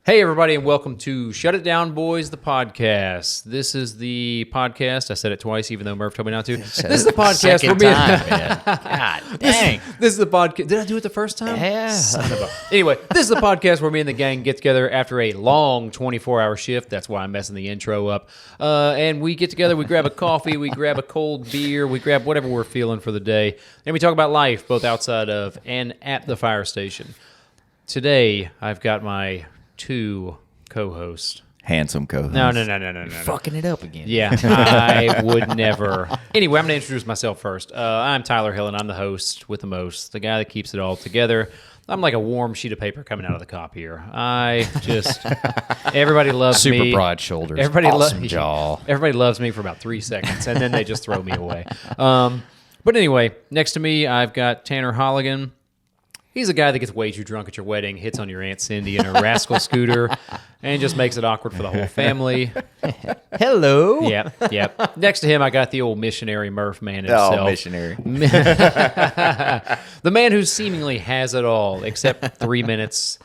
Hey, everybody, and welcome to Shut It Down, Boys, the podcast. This is the podcast. I said it twice, even though Murph told me not to. This is the podcast for me. Man. God dang. This is the podcast. Did I do it the first time? Yeah. Anyway, this is the podcast where me and the gang get together after a long 24-hour shift. That's why I'm messing the intro up. And we get together, we grab a coffee, we grab a cold beer, we grab whatever we're feeling for the day, and we talk about life, both outside of and at the fire station. Today, I've got my two co-hosts. Handsome co-host. No. Fucking it up again. Yeah, I would never. Anyway, I'm going to introduce myself first. I'm Tyler Hill, and I'm the host with the most, the guy that keeps it all together. I'm like a warm sheet of paper coming out of the cop here. Everybody loves me. Super broad shoulders. Everybody awesome jaw. Everybody loves me for about 3 seconds, and then they just throw me away. But anyway, next to me, I've got Tanner He's a guy that gets way too drunk at your wedding, hits on your Aunt Cindy in a rascal scooter, and just makes it awkward for the whole family. Hello. Yep. Next to him, I got the old missionary Murph man himself. Oh, missionary. The man who seemingly has it all, except 3 minutes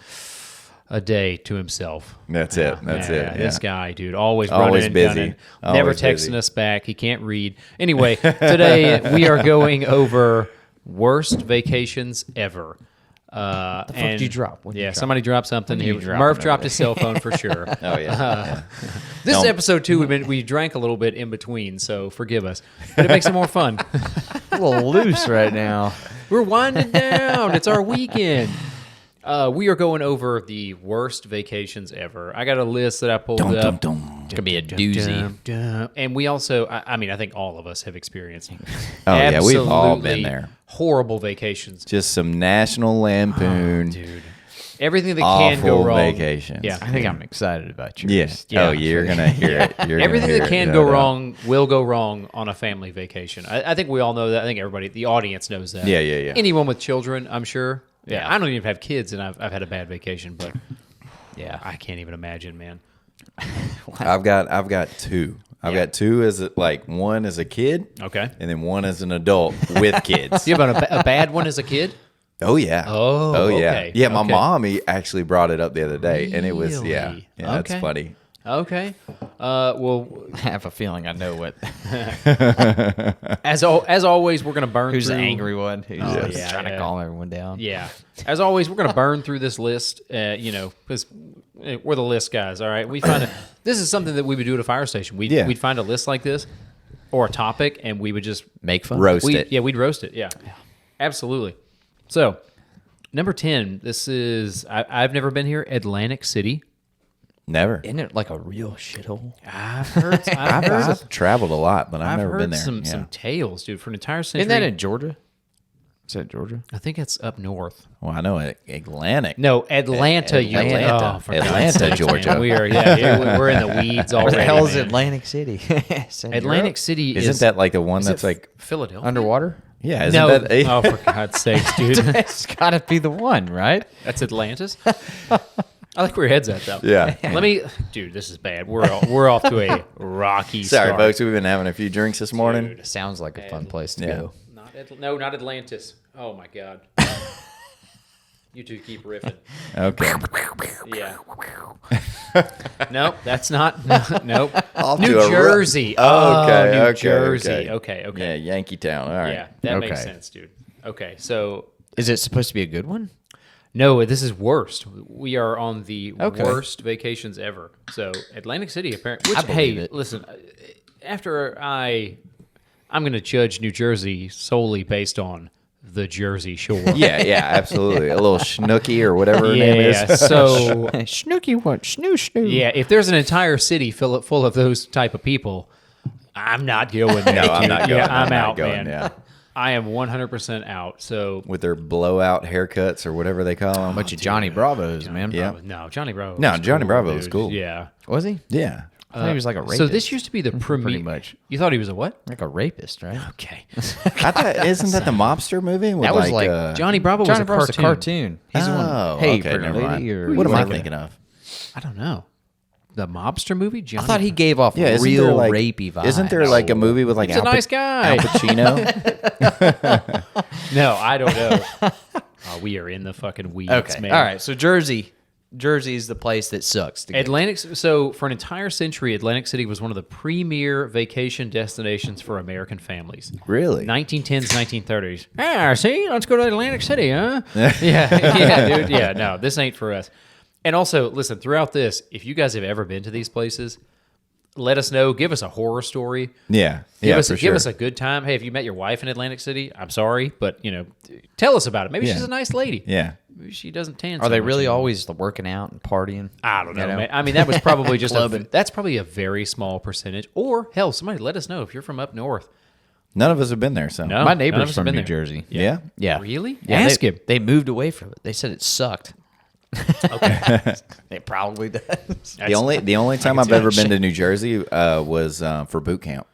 a day to himself. That's it. This guy, dude, always Always running and busy. gunning, never Always texting busy. us back. He can't read. Anyway, today we are going over worst vacations ever. The fuck did you drop? What did you drop? Somebody dropped something. you drop Murph it? dropped his cell phone for sure. Oh, yeah. This is No. episode 2. We drank a little bit in between, so forgive us. But it makes it more fun. A little loose right now. We're winding down. It's our weekend. We are going over the worst vacations ever. I got a list that I pulled up. It's going to be a doozy. And we also, I think all of us have experienced Oh, yeah, we've all absolutely been there. Horrible vacations. Just some National Lampoon. Dude. Everything that can go Awful wrong. vacations. Yeah. I think I'm excited about yours. Yes. Yeah. Oh, you're going to hear it. You're Everything gonna that hear can it. go No doubt. wrong will go wrong on a family vacation. I think we all know that. I think everybody, the audience knows that. Yeah. Anyone with children, I'm sure. Yeah. Yeah. I don't even have kids, and I've had a bad vacation, but Yeah. I can't even imagine, man. I've got two. I've got two as one as a kid. Okay. And then one as an adult with kids. You have a bad one as a kid? Oh, yeah. Oh, yeah. okay. Yeah, my Okay. mom actually brought it up the other day, and it was, yeah. Really? Yeah, Okay. that's funny. Okay. Well, I have a feeling I know what. as always, we're going to burn Who's through. the angry one? Who's yeah, trying yeah. to calm everyone down? Yeah. As always, we're going to burn through this list, because we're the list guys, all right? We find this is something that we would do at a fire station. We'd find a list like this or a topic, and we would just Make fun. Roast it. Yeah, we'd roast it. Yeah. Absolutely. So, number 10, this is, I've never been here, Atlantic City. Never. Isn't it like a real shithole? I've heard I've traveled a lot, but I've never heard been there. some Yeah. tales, dude, for an entire century. Isn't that in Georgia? Is that Georgia? I think it's up north. Well, I know Atlantic. No, Atlanta, Atlanta. Oh, for God's Atlanta, sakes, Georgia. man. We're in the weeds already. Where the hell is man. Atlantic City? Atlantic City Isn't that like the one that's like Philadelphia? underwater? yeah? Isn't No. that Oh, for God's sakes, dude. It's got to be the one, right? That's Atlantis. I like where your head's at, though. Yeah. Dude, this is bad. We're off to a rocky Sorry, start. folks. We've been having a few drinks this morning. Dude. Sounds like a fun place to Yeah. go. Not Atlantis. Oh my God. You two keep riffing. Okay. Yeah. Nope, that's not. Nope. Off New to a Jersey. Okay, New okay, Jersey. okay. Okay. Yeah, Yankee Town. All right. Yeah, that makes Okay. sense, dude. Okay, so Is it supposed to be a good one? no, this is worst. We are on the Okay. worst vacations ever. So Atlantic City, apparently. Which, I believe hey, it. listen. After I'm going to judge New Jersey solely based on the Jersey Shore. Yeah, absolutely. A little Schnooky or whatever her name Yeah. is. So Snooky what? Snoo. yeah, if there's an entire city full of those type of people, I'm not going there. No, I'm dude. not going. Yeah, I'm I'm not out, going, man. yeah. I am 100% out. So With their blowout haircuts or whatever they call them. Bunch of Johnny Bravos, man. Yeah. no, Johnny Bravo. No, was Johnny cool, Bravo was dude. cool. Yeah. Was he? Yeah. I thought he was like a rapist. So this used to be the premier. Pretty much. You thought he was a what? Like a rapist, right? Okay. I thought, isn't that the mobster movie? With That was like Johnny Bravo was Johnny a Bravo's cartoon. a cartoon. He's the one. Oh, Hey, okay, pretty never mind. lady, or What am I whatever. thinking of? I don't know. The mobster movie? I Johnny thought he gave off Yeah, isn't real there like, rapey vibes. Isn't there like a movie with like He's a nice guy. Al Pacino? No, I don't know. Oh, we are in the fucking weeds, Okay. man. All right. So Jersey. Jersey is the place that sucks to go. So for an entire century, Atlantic City was one of the premier vacation destinations for American families. Really? 1910s, 1930s. Ah, see, let's go to Atlantic City, huh? yeah, dude. Yeah, no, this ain't for us. And also, listen, throughout this, if you guys have ever been to these places, let us know. Give us a horror story. Yeah. Give us for sure. a good time. Hey, if you met your wife in Atlantic City, I'm sorry, but tell us about it. Maybe she's a nice lady. Yeah. Maybe she doesn't tan. Are so they much really anymore. always working out and partying? I don't know, You know? man. I mean, that was probably just Clubbing. that's probably a very small percentage. Or hell, somebody let us know if you're from up north. None of us have been there, so. No. My none of neighbor's us from have New been there. Jersey. Yeah. Yeah. Really? Yeah, Ask they, him. They moved away from it. They said it sucked. Okay. It probably does. The only time I've ever been to New Jersey was for boot camp.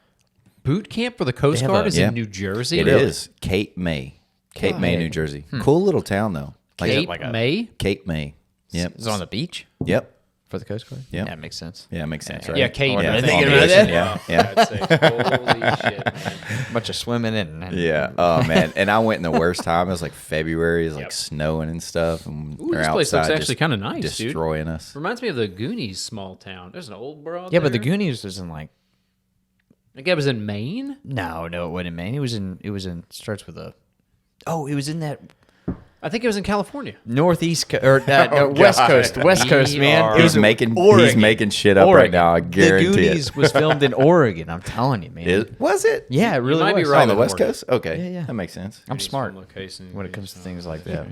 Boot camp for the Coast have Guard a- is yeah. in New Jersey. It is Cape May. Cape May, New Jersey. Cool little town, though. Cape May. Cape May. Yep. It's on the beach Yep. for the Coast Guard? Yep. Yeah, it makes sense. Yeah, it makes sense, right? Yeah, Cape. Yeah, I I think thinking on the about ocean. that. Yeah, I'd say, holy shit, man. A bunch of swimming in. Yeah. Oh man. And I went in the worst time. It was like February. It was like Yep. snowing and stuff. And Ooh, they're this place looks outside actually just kind of nice, dude. destroying us. Reminds me of the Goonies small town. There's an old broad. Yeah, but the there. Goonies was in like I think it was in Maine. no, it wasn't in Maine. It was in starts with a it was in that I think it was in California. northeast or west coast, We man. are- It He's was making Oregon. shit up right Oregon. now. I The guarantee Goonies it. was filmed in Oregon. I'm telling you, man. Was it? Yeah, it really might be was. right. On the on West Oregon. Coast? Okay. Yeah, yeah. That makes sense. I'm smart Location. when it comes to things like that.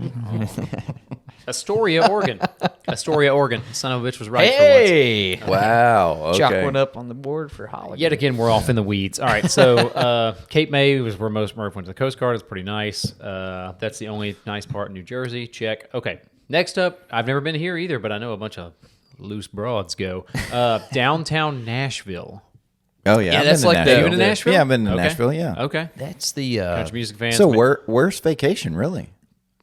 Astoria, Oregon. Astoria, Oregon. Son of a bitch was right Hey, Wow. Okay. chalk one up on the board for Holligan. Yet again, we're off in the weeds. All right, so Cape May was where most Murph went to the Coast Guard. It's pretty nice. That's the only nice part in New Jersey. Check. Okay, next up, I've never been here either, but I know a bunch of loose broads go. Downtown Nashville. Oh yeah. Yeah, I've that's been to like Have you Nashville. been to Nashville? Yeah, I've been to Okay. Nashville. Yeah. Okay. That's the Country music fans. So man. worst vacation, really?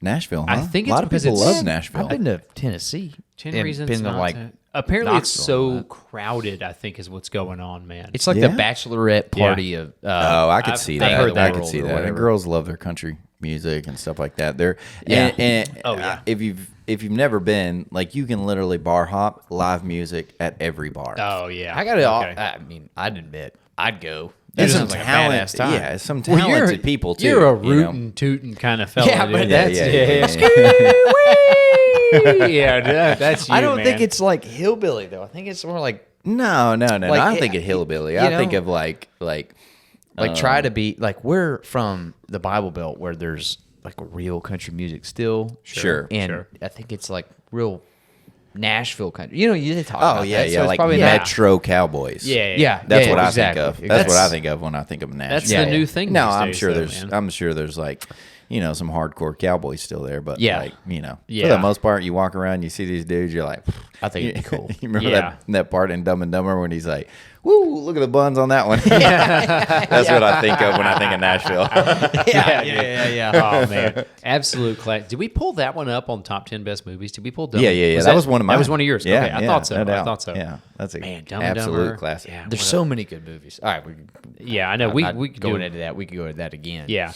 Nashville, huh? I think a it's lot of because people it's- love Nashville. I've been to Tennessee. 10 and reasons been to not like to. Apparently, it's Knoxville and so crowded. I think is what's going on, man. it's like Yeah. the bachelorette party of. Oh, I could I've- see I've that. heard that I could world see or that. And whatever. girls love their country music and stuff like that. They're Yeah. oh yeah. If you've never been, like, you can literally bar hop live music at every bar. Oh yeah. I got it all. Okay. I mean, I'd admit, I'd go. There's It some sounds like a talent. badass time. Yeah, some Well, talented people too. You're a you know? rootin' tootin' kind of fella. Yeah, dude. but that's yeah, that's you, I don't man. think it's like hillbilly though. I think it's more like No. Like, I don't think of hillbilly. I you think know, of like try to be like we're from the Bible Belt where there's like real country music still. Sure, and sure. I think it's like real Nashville country. You know, you talk oh about yeah, that, yeah, so it's like probably Metro Cowboys. yeah. That's yeah, what I exactly. think of. That's what I That's- think of when I think of Nashville. That's Yeah, the yeah. new thing. No, these I'm days, sure though, there's. man. I'm sure there's like, some hardcore cowboys still there, but Yeah. like, for Yeah. the most part, you walk around, you see these dudes, you're like, I think it'd be cool. You remember Yeah. that part in Dumb and Dumber when he's like, "Woo, look at the buns on that one." That's what I think of when I think of Nashville. yeah. Oh man, absolute class. Did we pull that one up on top 10 best movies? Did we pull? Dumb? Yeah. That was one of mine. That was one of yours. Yeah, okay, I yeah, thought so. no I doubt. thought so. Yeah, that's a Man, Dumb and absolute Dumber. classic. Yeah, There's what so many good movies. All right, Yeah, I know. We could going do- into that. We could go into that again. Yeah.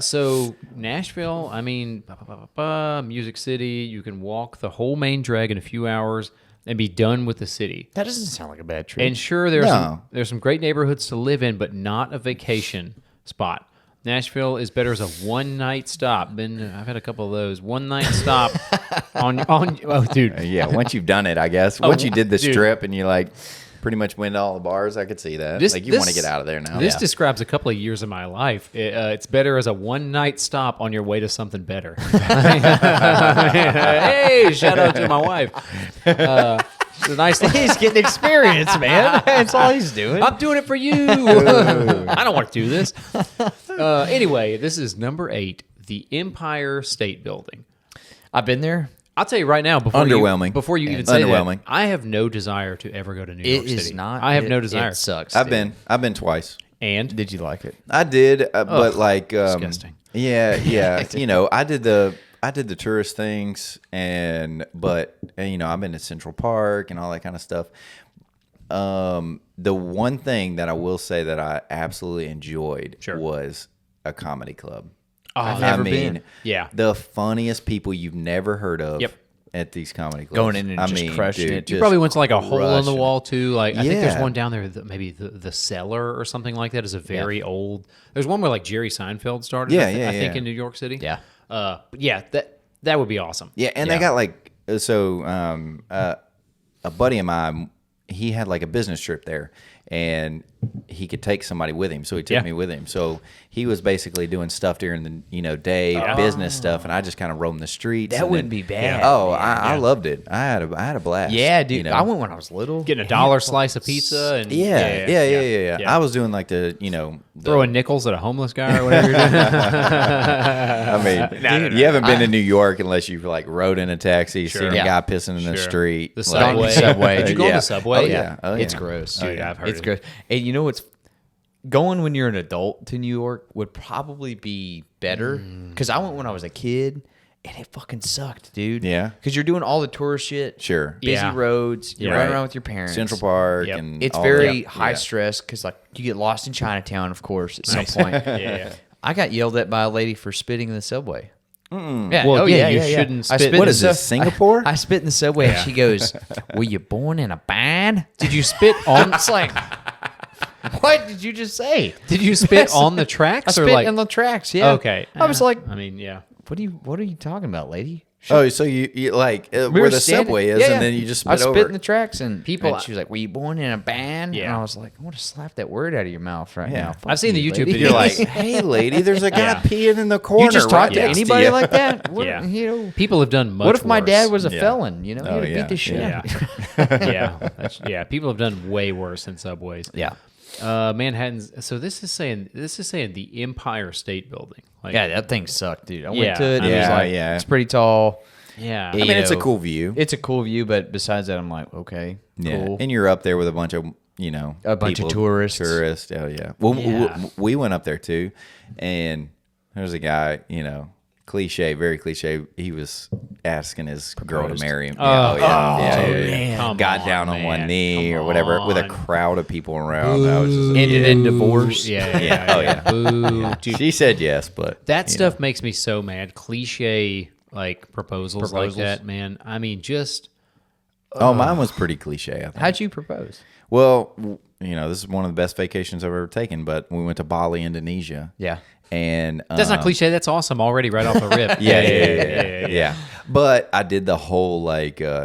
So Nashville, I mean, Music City. You can walk the whole main drag in a few hours and be done with the city. That doesn't sound like a bad trip. And sure, there's No. there's some great neighborhoods to live in, but not a vacation spot. Nashville is better as a one-night stop. I've had a couple of those one-night stop on. Oh, dude, Yeah, once you've done it, I guess. Once you did the dude. strip and you like pretty much went to all the bars, I could see that. This- like you this- want to get out of there now. This describes a couple of years of my life. It's better as a one-night stop on your way to something better. Hey, shout out to my wife. It's a nice. he's getting experience, man. That's all he's doing. I'm doing it for you. I don't want to do this. Anyway, this is number 8, the Empire State Building. I've been there. I'll tell you right now, Underwhelming. Before you even say Underwhelming. that, I have no desire to ever go to New York It City. is not. I have no it desire. sucks. I've dude. been twice. And Did you like it? I did, but like, disgusting. Yeah. I did the tourist things, but I've been to Central Park and all that kind of stuff. The one thing that I will say that I absolutely enjoyed Sure. was a comedy club. Oh, I've never I mean, been. Yeah. the funniest people you've never heard of. Yep. at these comedy clubs. Going in and just crushing it. You probably went to like a hole in the crushing wall too. Like I think there's Yeah. one down there, maybe the Cellar or something like that is a very old. There's one where like Jerry Seinfeld started. Yeah, I think yeah. in New York City. Yeah. But yeah, that would be awesome. Yeah, and they got like a buddy of mine. He had like a business trip there, and he could take somebody with him, so he took Yeah. me with him. So he was basically doing stuff during the day, business stuff, and I just kind of roamed the streets. That and wouldn't then- be bad. Oh, I loved it. I had a blast. Yeah, dude. you know? I went when I was little. Getting a $1 slice of pizza and Yeah. I was doing like the throwing nickels at a homeless guy or whatever you're doing. I mean, you haven't been to New York unless you've like rode in a taxi, seen a Yeah. guy pissing in the Sure. street, The like- subway. Did you go on Yeah. the subway? Oh, yeah. Oh, It's yeah. gross. Dude, I've heard It's it. gross. And you know what's going when you're an adult to New York would probably be better because I went when I was a kid and it fucking sucked, dude. Yeah. Because you're doing all the tourist shit. Sure. Busy Yeah. roads. You're Yeah. running Right. around with your parents. Central Park, Yep. and It's all very that. high Yeah. stress because like you get lost in Chinatown, of course, at some Nice. point. Yeah. I got yelled at by a lady for spitting in the subway. Yeah. Well, yeah, you shouldn't I spit- in What the is this, Singapore? I spit in the subway, and she goes, "Were you born in a band?" Did you spit on? It's like, what did you just say? Did you spit on the tracks I or spit like? in the tracks. Yeah. Okay. I was like, I mean, yeah. What are you talking about, lady? Oh, so you like We where were the standing- subway is, yeah, yeah. and then you just I spit spit over. in the tracks, and People- and she was like, "Were you born in a band?" Yeah. And I was like, "I want to slap that word out of your mouth right Yeah. now." Fuck I've seen the you, YouTube lady. video. You're like, hey, lady, there's a guy Yeah. peeing in the corner. you just talk right to next anybody you. like that? What, Yeah. You know, People have done much. what if my dad worse. was a Yeah. felon? You know, Oh, he'd yeah. beat the shit Yeah. out of you. Yeah, people have done way worse than subways. Yeah. Manhattan's. So this is saying the Empire State Building. Like, Yeah, that thing sucked, dude. I Yeah. went to it. It was Yeah, like, yeah. it's pretty tall. yeah. I mean, it's a know, cool view. It's a cool view, but besides that, I'm like, okay, Yeah, cool. and you're up there with a bunch of A bunch of people- tourists. Tourists. Oh yeah. Well, Yeah. we went up there too, and there's a guy. Cliche, very cliche. He was asking his girl to Proposed. marry him. Oh, man. Come Got on, down on one man. knee Come or whatever with a on. crowd of people around. I was just, Ended in divorce. Yeah. Oh, yeah. Boo. Dude, she said yes, but that stuff makes me so mad. Cliche like proposals like Proposals. that, man. I mean, just Oh, mine was pretty cliche. I think. How'd you propose? Well, this is one of the best vacations I've ever taken. But we went to Bali, Indonesia. Yeah. And that's not cliche. That's awesome already, right off the rip. Yeah. But I did the whole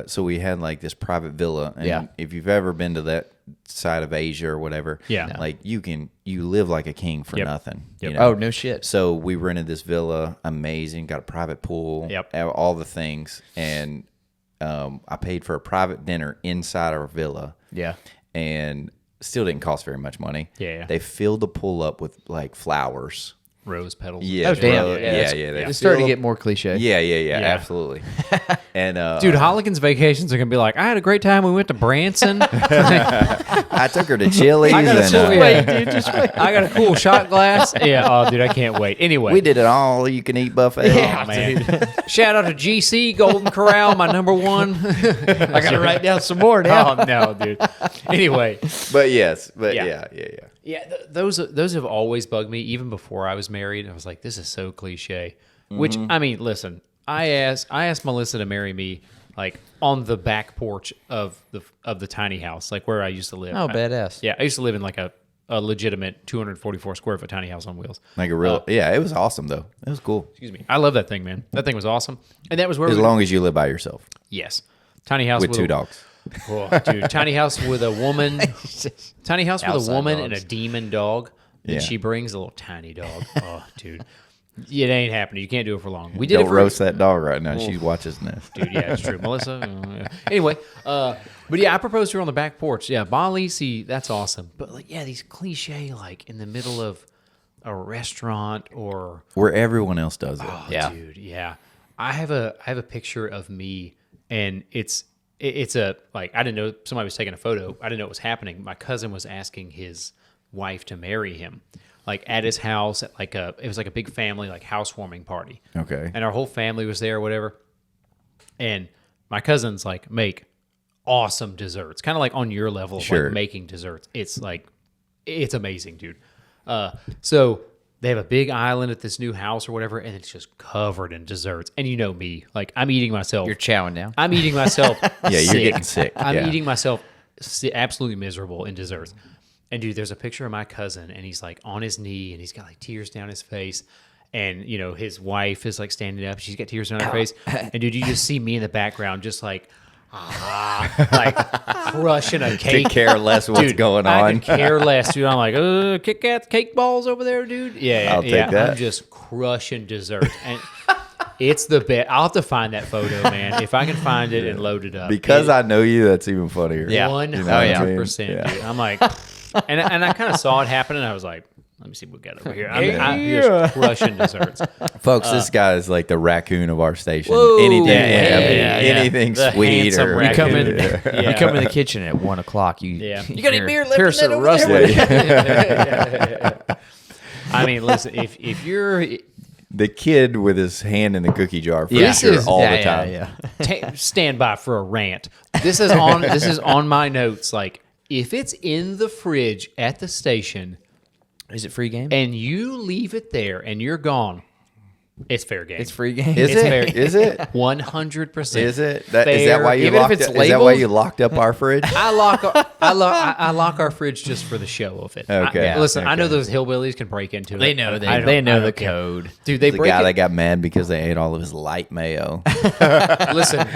so we had like this private villa, and Yeah. if you've ever been to that side of Asia or whatever, Yeah. like you live like a king for Yep. nothing. Yep. You know? Oh, no shit. So we rented this villa, amazing, got a private pool, Yep. all the things, and I paid for a private dinner inside our villa. Yeah. And still didn't cost very much money. Yeah. They filled the pool up with like flowers. Rose petals. Yeah, Oh, damn. bro. Yeah, yeah. They It's starting to filled- get more cliche. Yeah, Yeah. absolutely. And Dude, Holligan's vacations are gonna be like, I had a great time. We went to Branson. I took her to Chili's. I got a and, cool, Wait, dude, just wait. I got a cool shot glass. Yeah. Oh, dude, I can't wait. Anyway, we did an all-you-can-eat buffet. Oh, man. Shout out to GC Golden Corral, my number one. I got to write down some more now. Oh no, dude. Anyway, But yes, but Yeah. yeah. yeah, those have always bugged me. Even before I was married, I was like, this is so cliche. Which I mean, listen, I asked Melissa to marry me like on the back porch of the tiny house, like where I used to live. Oh, badass. Yeah, I used to live in like a legitimate 244 square foot tiny house on wheels. Like a real, it was awesome though. It was cool. Excuse me. I love that thing, man. That thing was awesome. And that was where As long as you live by yourself yes, tiny house with two a- dogs. Oh, dude, tiny house with a woman. Tiny house with a Outside woman and dogs. a demon dog. And Yeah. she brings a little tiny dog. Oh, dude. It ain't happening. You can't do it for long. We did it Don't for roast that dog right now. She watches this. dude. Yeah, it's true. Melissa. Yeah. Anyway, but yeah, I proposed to her on the back porch. Yeah, Bali. See, that's awesome. But like, yeah, these cliche like in the middle of a restaurant or Where everyone else does it. Yeah. dude. Yeah, I have a picture of me, and it's a like I didn't know somebody was taking a photo. I didn't know it was happening. My cousin was asking his wife to marry him, like at his house at it was like a big family like housewarming party. Okay. And our whole family was there or whatever. And my cousins like make awesome desserts, kind of like on your level of Sure. like making desserts. It's like it's amazing, dude. So they have a big island at this new house or whatever, and it's just covered in desserts. And you know me, like I'm eating myself. You're chowing down. I'm eating myself. Yeah, sick. you're getting sick. I'm Yeah. eating myself absolutely miserable in desserts. And dude, there's a picture of my cousin, and he's like on his knee, and he's got like tears down his face. And you know, his wife is like standing up. She's got tears down her face. And dude, you just see me in the background, just like crushing a cake. Could care less what's Dude, going I on. could care less, dude. I'm like, Kit Kat cake balls over there, dude. Yeah, I'll take that. I'm just crushing dessert, and it's the best. I'll have to find that photo, man. If I can find it and load it up, Because I know you, that's even funnier. Yeah. 100%, Yeah. dude. I'm like, and I kind of saw it happen, and I was like, let me see what we got over here. I'm just crushing desserts. Folks, this guy is like the raccoon of our station. Whoa. Anything, Yeah. anything The sweet handsome or raccoon. You come in. Yeah. You come in the kitchen at 1 o'clock. You You got any beer left? Here's in some that over rustling. there? I mean, listen, if you're the kid with his hand in the cookie jar for This sure is- all Yeah, the time. Yeah. stand by for a rant. This is on my notes. Like, if it's in the fridge at the station Is it free game? and you leave it there and you're gone, it's fair game. It's free game. Is It's it? fair. Is it? 100%. Is it? Is that why you Even if locked? it's Is that why labeled? you locked up our fridge? I lock our fridge just for the show of it. Okay. Listen, I know Okay. those hillbillies can break into it. They know. I They don't- know I the don't care. code. Dude, they The break guy it. that got mad because they ate all of his light mayo. Listen,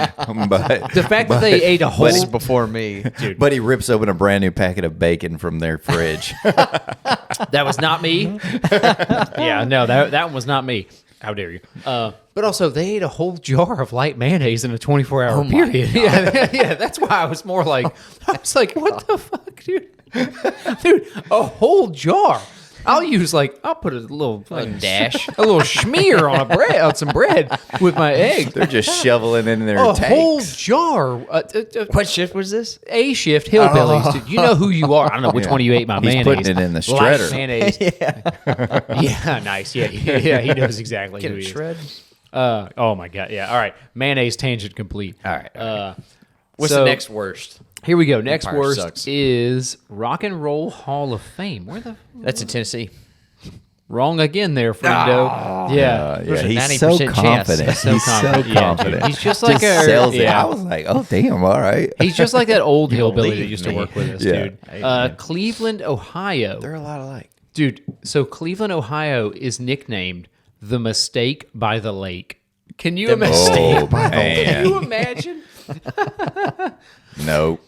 but the fact that they ate a whole This is before me. dude, but he rips open a brand new packet of bacon from their fridge. that was not me. Yeah, no, that one was not me. How dare you? But also, they ate a whole jar of light mayonnaise in a 24-hour period. Yeah, that's why I was more like, what the fuck, dude? Dude, a whole jar. I'll put a little fucking dash. a little schmear on some bread with my egg. They're just shoveling in their A whole tanks. jar. What shift was this? A shift hillbillies. Dude. You know who you are. I don't know which one of you ate my He's mayonnaise. putting it in the Light shredder. mayonnaise. Yeah, nice. Yeah, he knows exactly Get who it he is. shred. Oh my god. Yeah. All right. Mayonnaise tangent complete. All right. What's so the next worst? Here we go. Next Empire worst sucks. is Rock and Roll Hall of Fame. Where the That's in Tennessee. wrong again there, friendo? Yeah. There's a He's so 90% chance. confident. So He's so confident. Yeah, confident. dude. He's just like a sells it. yeah. I was like, oh damn, all right. He's just like that old hillbilly that believe used to me. work with us, Yeah. dude. Cleveland, Ohio. They're a lot alike. Dude, so Cleveland, Ohio is nicknamed the Mistake by the Lake. Can you imagine? Oh man, Can you imagine? no.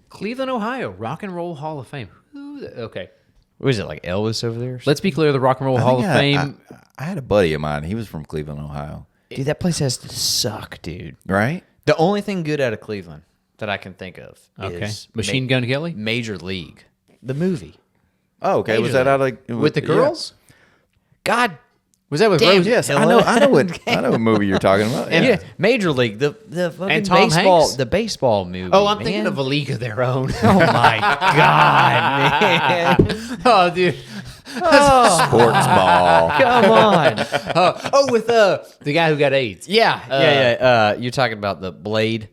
Cleveland, Ohio, Rock and Roll Hall of Fame. Okay. What is it, like Elvis over there? Let's be clear, the Rock and Roll Hall of I think Fame. I had a buddy of mine. He was from Cleveland, Ohio. Dude, that place has to suck, dude. Right? The only thing good out of Cleveland that I can think of Okay. is Machine Gun Kelly? Major League, the movie. Oh, okay. Was that out of With the girls? God Was that with damn, Rose? Yes, I know what movie you're talking about. and Yeah. Major League, the fucking And Tom baseball, Hanks? the baseball movie. Oh, I'm thinking man. of A League of Their Own. Oh my god, man! Oh, dude. Sports ball. Come on. With the guy who got AIDS. Yeah. You're talking about the Blade.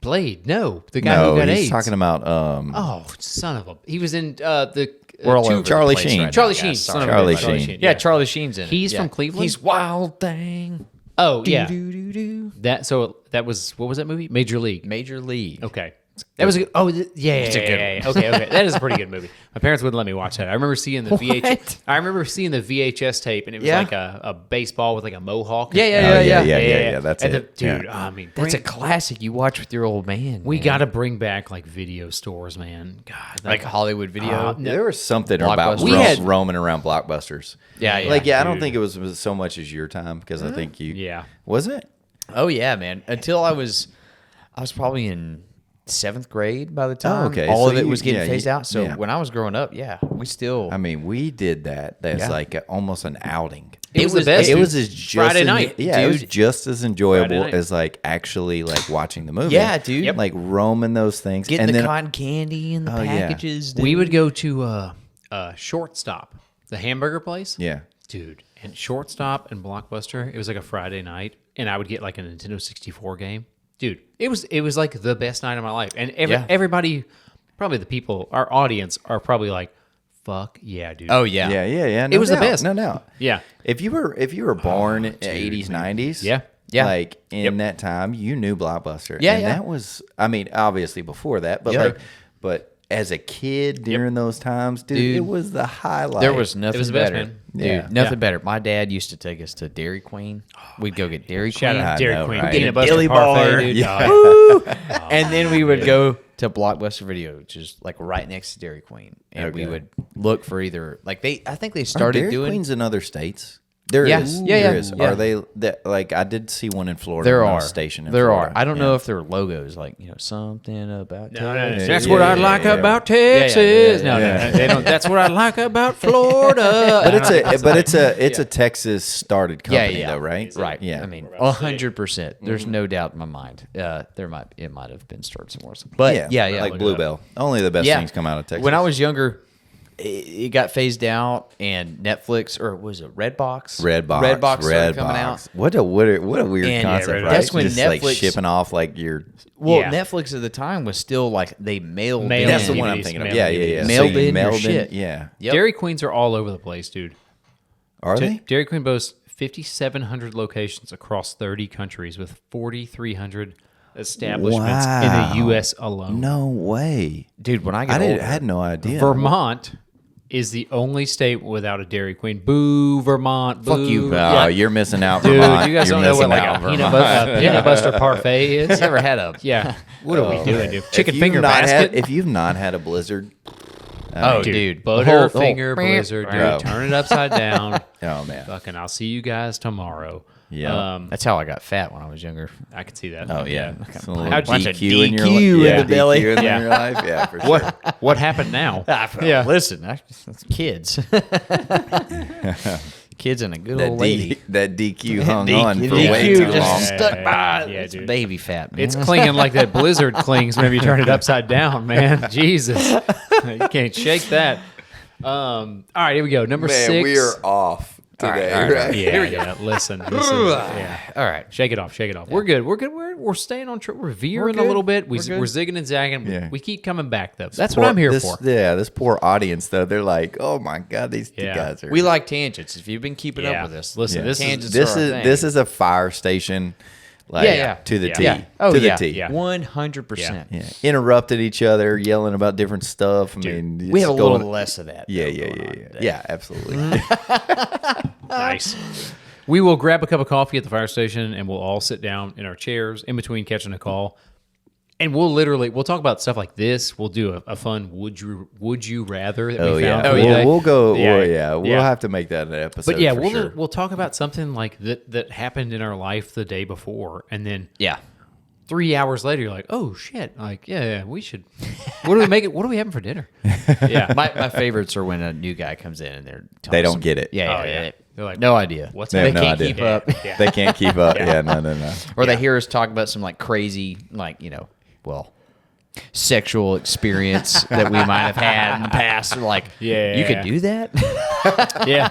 Blade. No, the guy No, who got he's AIDS. talking about Oh, son of a! He was in the We're all two- over the Charlie place Sheen. right now, Charlie guys. Sheen. Sorry. Son of a Charlie bitch. Sheen. Yeah, Charlie Sheen's in it. He's Yeah. from Cleveland? He's Wild Thing. Oh yeah, Do-do-do-do. that was what was that movie? Major League. Major League. Okay. That was a good. Oh, yeah. a good Yeah. Okay. That is a pretty good movie. My parents wouldn't let me watch that. I remember seeing the VHS. What? I remember seeing the VHS tape, and it was Yeah. like a baseball with like a mohawk. Yeah, Oh, yeah. That's and it. dude. Yeah. I mean, That's a classic you watch with your old man. we man. got to bring back like video stores, man. God, like Hollywood Video. No. There was something about Blockbusters. We had- roaming around Blockbusters. Yeah, yeah. Like, I don't dude. think it was so much as your time because I think you. Yeah. Was it? Oh yeah, man. Until I was probably in 7th grade by the time okay. all So of it you- was getting yeah, phased you- out. So yeah. when I was growing up, yeah, we still. I mean, we did that. That's Yeah. like almost an outing. It was the best, It dude. was as just Friday night, Yeah, it was dude. just as enjoyable Friday night. as like actually like watching the movie. Yeah, dude. Yep. Like roaming those things. getting and the then cotton candy and the Oh, yeah. packages. We dude. would go to Shortstop, the hamburger place. yeah. Dude, and Shortstop and Blockbuster, it was like a Friday night, and I would get like a Nintendo 64 game. Dude, it was like the best night of my life. And Yeah. everybody, probably the people, our audience, are probably like, fuck yeah, dude. Oh yeah. Yeah. It was the best. No doubt. Yeah. If you were born in the 80s, 90s, Yeah. Yeah. like in that time, you knew Blockbuster. Yeah, and yeah. that was, I mean, obviously before that, but Yeah. but as a kid during those times, dude, Dude. it was the highlight. There was nothing the best, better. man. Dude, Yeah. nothing better. My dad used to take us to Dairy Queen. We'd go get Dairy Shout Queen. out I to Dairy know, Queen. right? Peanut butter Dilly parfait, bar. dude. Yeah. And then we would go to Blockbuster Video, which is like right next to Dairy Queen. And we Okay. would look for either like I think they started Dairy doing Queens in other states. There Yeah. is. Yeah, There yeah. is. Yeah. Are they that like I did see one in Florida. there when I are was stationed in there Florida. are. I don't Yeah. know if they're logos like, something about Texas. That's Yeah, what yeah, I like yeah. about Yeah, yeah, Texas. yeah, No, they don't. That's what I like about Florida. But it's a Texas started company though, right? Right. Yeah. I mean, 100%. There's no doubt in my mind. It might have been started somewhere else. But yeah. Like Bluebell. Only the best things come out of Texas. When I was younger, it got phased out, and Netflix, or was it Redbox? Redbox started coming out. What a weird And, concept, Redbox. right? That's when Just like Netflix- shipping off like your. Well, Yeah. Netflix at the time was still like they mailed. Mailed in. That's the one I'm DVDs, thinking of. mailed Yeah. DVDs. Mailed So you in your shit. Yeah. Yep. Dairy Queens are all over the place, dude. Are they? Dairy Queen boasts 5,700 locations across 30 countries with 4,300 establishments in Wow. the U.S. alone. No way. Dude, when I I got older, had no idea. Vermont is the only state without a Dairy Queen. Boo, Vermont. Fuck boo. you, Oh, Yeah. you're missing out, Dude, Vermont. you guys You're don't know what missing like out, a peanut, Vermont. peanut butter parfait is. never had a. Yeah. What are we doing, dude? Chicken If you've finger not basket? If you've not had a Blizzard, Oh, dude. Butterfinger Oh, Blizzard, dude. Bro. Turn it upside down. oh man. Fucking, I'll see you guys tomorrow. Yeah. That's how I got fat when I was younger. I can see that. Oh yeah. It's a little How'd you- DQ in your DQ life. in Yeah, the belly. DQ in Yeah. your life. Yeah, for sure. What happened now? Yeah. Listen, that's kids. Kids and a good old lady. That DQ hung on for DQ way too just long. stuck by. Yeah, It's dude. baby fat, man. It's clinging like that Blizzard clings whenever you turn it upside down, man. Jesus. You can't shake that. All right, here we go. Number Man, 6. we are off today, all right. right? Yeah. Listen. This is, yeah. All right. Shake it off. We're good. We're staying on track. We're veering a good. little bit. We're good. zigging and zagging. Yeah. We keep coming back, though. That's what I'm here for. Yeah, this poor audience, though, they're like, oh my God, these two Yeah. guys are. We like tangents. If you've been keeping Yeah. up with us, Listen, Yeah. this is tangents this are our is thing. this is a fire station, like to the Yeah. T. Yeah. Oh, to yeah. the T. Yeah. 100%. Yeah. Interrupted each other, yelling about different stuff. I mean, We it's have a going- little less of that. Yeah, though, yeah, going yeah, on yeah. today. Yeah, absolutely. Nice. We will grab a cup of coffee at the fire station, and we'll all sit down in our chairs in between catching a call. And we'll talk about stuff like this. We'll do a fun would you rather that Oh we yeah. found. for the day. We'll go. Yeah. We'll have to make that an episode. But yeah, for sure. we'll talk about something like that happened in our life the day before, and then Yeah. 3 hours later, you're like, oh shit, like yeah, we should. What do we make it? What are we having for dinner? Yeah, My favorites are when a new guy comes in and they're They don't get it. Yeah, Oh, yeah. yeah. They're like, no idea. what's They have They no can't idea. keep up. Yeah. They can't keep up. Yeah, no. Or they hear us talk about some like crazy, like, sexual experience that we might have had in the past. They're like, Yeah. you could do that? Yeah,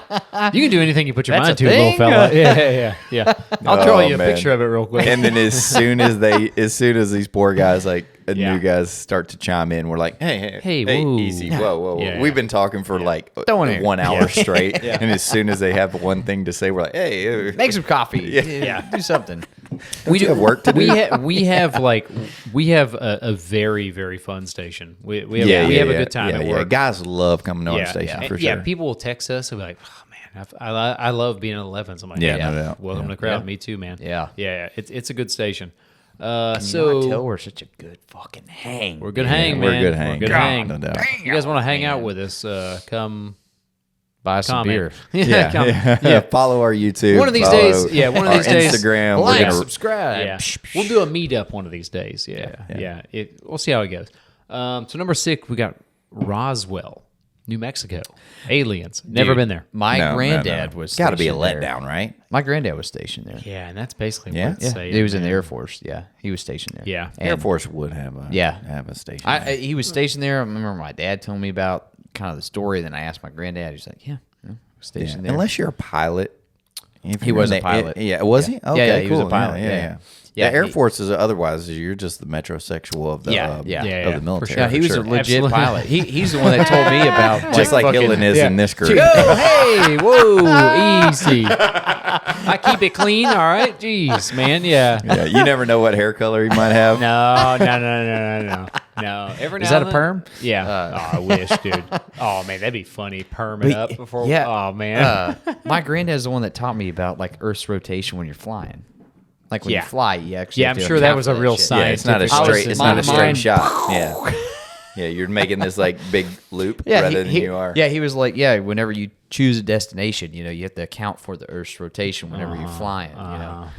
you can do anything you put your That's mind a to, little thing? fella. Yeah. I'll draw Oh, you a man. picture of it real quick. And then as soon as these poor guys, like Yeah. new guys, start to chime in, we're like, hey, whoa. easy, whoa. Yeah. We've been talking for like Don't wanna hear. 1 hour straight, and as soon as they have one thing to say, we're like, hey, Make some coffee. Yeah. Do something. we do have work to do. We have a very, very fun station. We have a good time at work. Guys love coming to our station And- for sure. Yeah, people will text us and be like, "Oh man, I love being at 11s." I'm like, Yeah, "Yeah, no doubt. welcome Yeah. to the crowd." Yeah. Me too, man. Yeah. It's a good station. So So we're such a good fucking hang. we're good hang, man. We're good hang. We're good God, hang. no doubt. You guys want to hang out with us? Come Buy some comment. beer. Yeah, come- yeah. Follow our YouTube. One of these follow days, yeah, one of our these days, Instagram. Like, We're gonna, subscribe. Yeah, we'll do a meetup one of these days. Yeah. We'll see how it goes. So number 6, we got Roswell, New Mexico. Aliens. Never Dude, been there. My No, granddad was got to be a stationed there. letdown, right? My granddad was stationed there. Yeah, and that's basically Yeah? what it's Yeah, saying. he was in the man. Air Force. Yeah, he was stationed there. Yeah. And Air Force would have a station. he was stationed there. I remember my dad told me about kind of the story. Then I asked my granddad. He's like, "Yeah, stationed there." Unless you're a pilot. If He you're was in a the- pilot. Yeah, was he? Okay, yeah, he was a cool. pilot. Yeah. Yeah, the Air Force is otherwise. You're just the metrosexual of the Yeah, yeah. of the military. No, he was a sure. legit Absolutely. pilot. He's the one that told me about Just like fucking- Hillen is in this group. Oh, hey, whoa, easy. I keep it clean, all right? Jeez, man, yeah. Yeah, you never know what hair color he might have. No. Every now Is that and a then- perm? Yeah. Oh, I wish, dude. Oh, man, that'd be funny. Perm it up before. Yeah. Oh, man. My granddad's the one that taught me about like Earth's rotation when you're flying. Like when Yeah. you fly, you actually Yeah, have I'm to sure that account was for a real shit. science. Yeah, it's not a Scientific straight. It's my not a straight mind- shot. Yeah, yeah. You're making this like big loop rather than you are. Yeah, he was like, whenever you choose a destination, you have to account for the Earth's rotation whenever you're flying.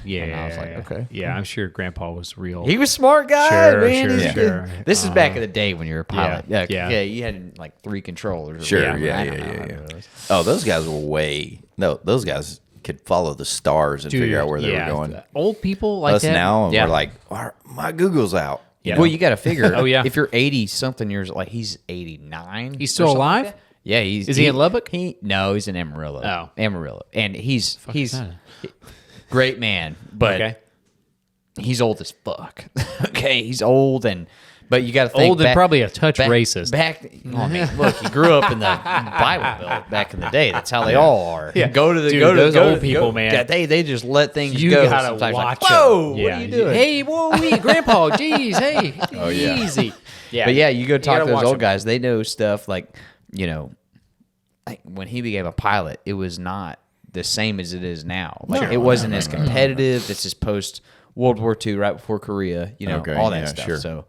Yeah. And I was like, okay. Yeah, I'm sure Grandpa was real. He was a smart guy, Sure, man. sure, He's sure. good. This is back in the day when you were a pilot. Yeah, Yeah, you had like 3 controllers. or Sure. whatever. Yeah. I don't know how it was. Oh, those guys were way. No, those guys could follow the stars and figure out where they were going. Old people like Us that. now, Yeah. we're like, my Google's out. Yeah. Well, you got to figure. Oh, yeah. If you're 80 something years, like he's 89. He's or still something like alive? that. Yeah, Is he in Lubbock? No, he's in Amarillo. Oh. Amarillo, and he's is that? great man, but Okay. he's old as fuck. Okay, he's old but you got to think Old and probably a touch racist. I mean, look, he grew up in the Bible Belt back in the day. That's how they all are. Yeah. Go to the Dude, go to those go old to- people, go- man. Yeah, they just let things You go. gotta sometimes, watch like, whoa, 'em. what are you doing? Hey, whoa, Grandpa, jeez, hey, yeah. easy. Yeah, But yeah, you go talk gotta to those watch old 'em. guys. They know stuff like like when he became a pilot, it was not the same as it is now. Like it wasn't as competitive. This is post World War II, right before Korea. Okay, all that yeah, stuff. sure. So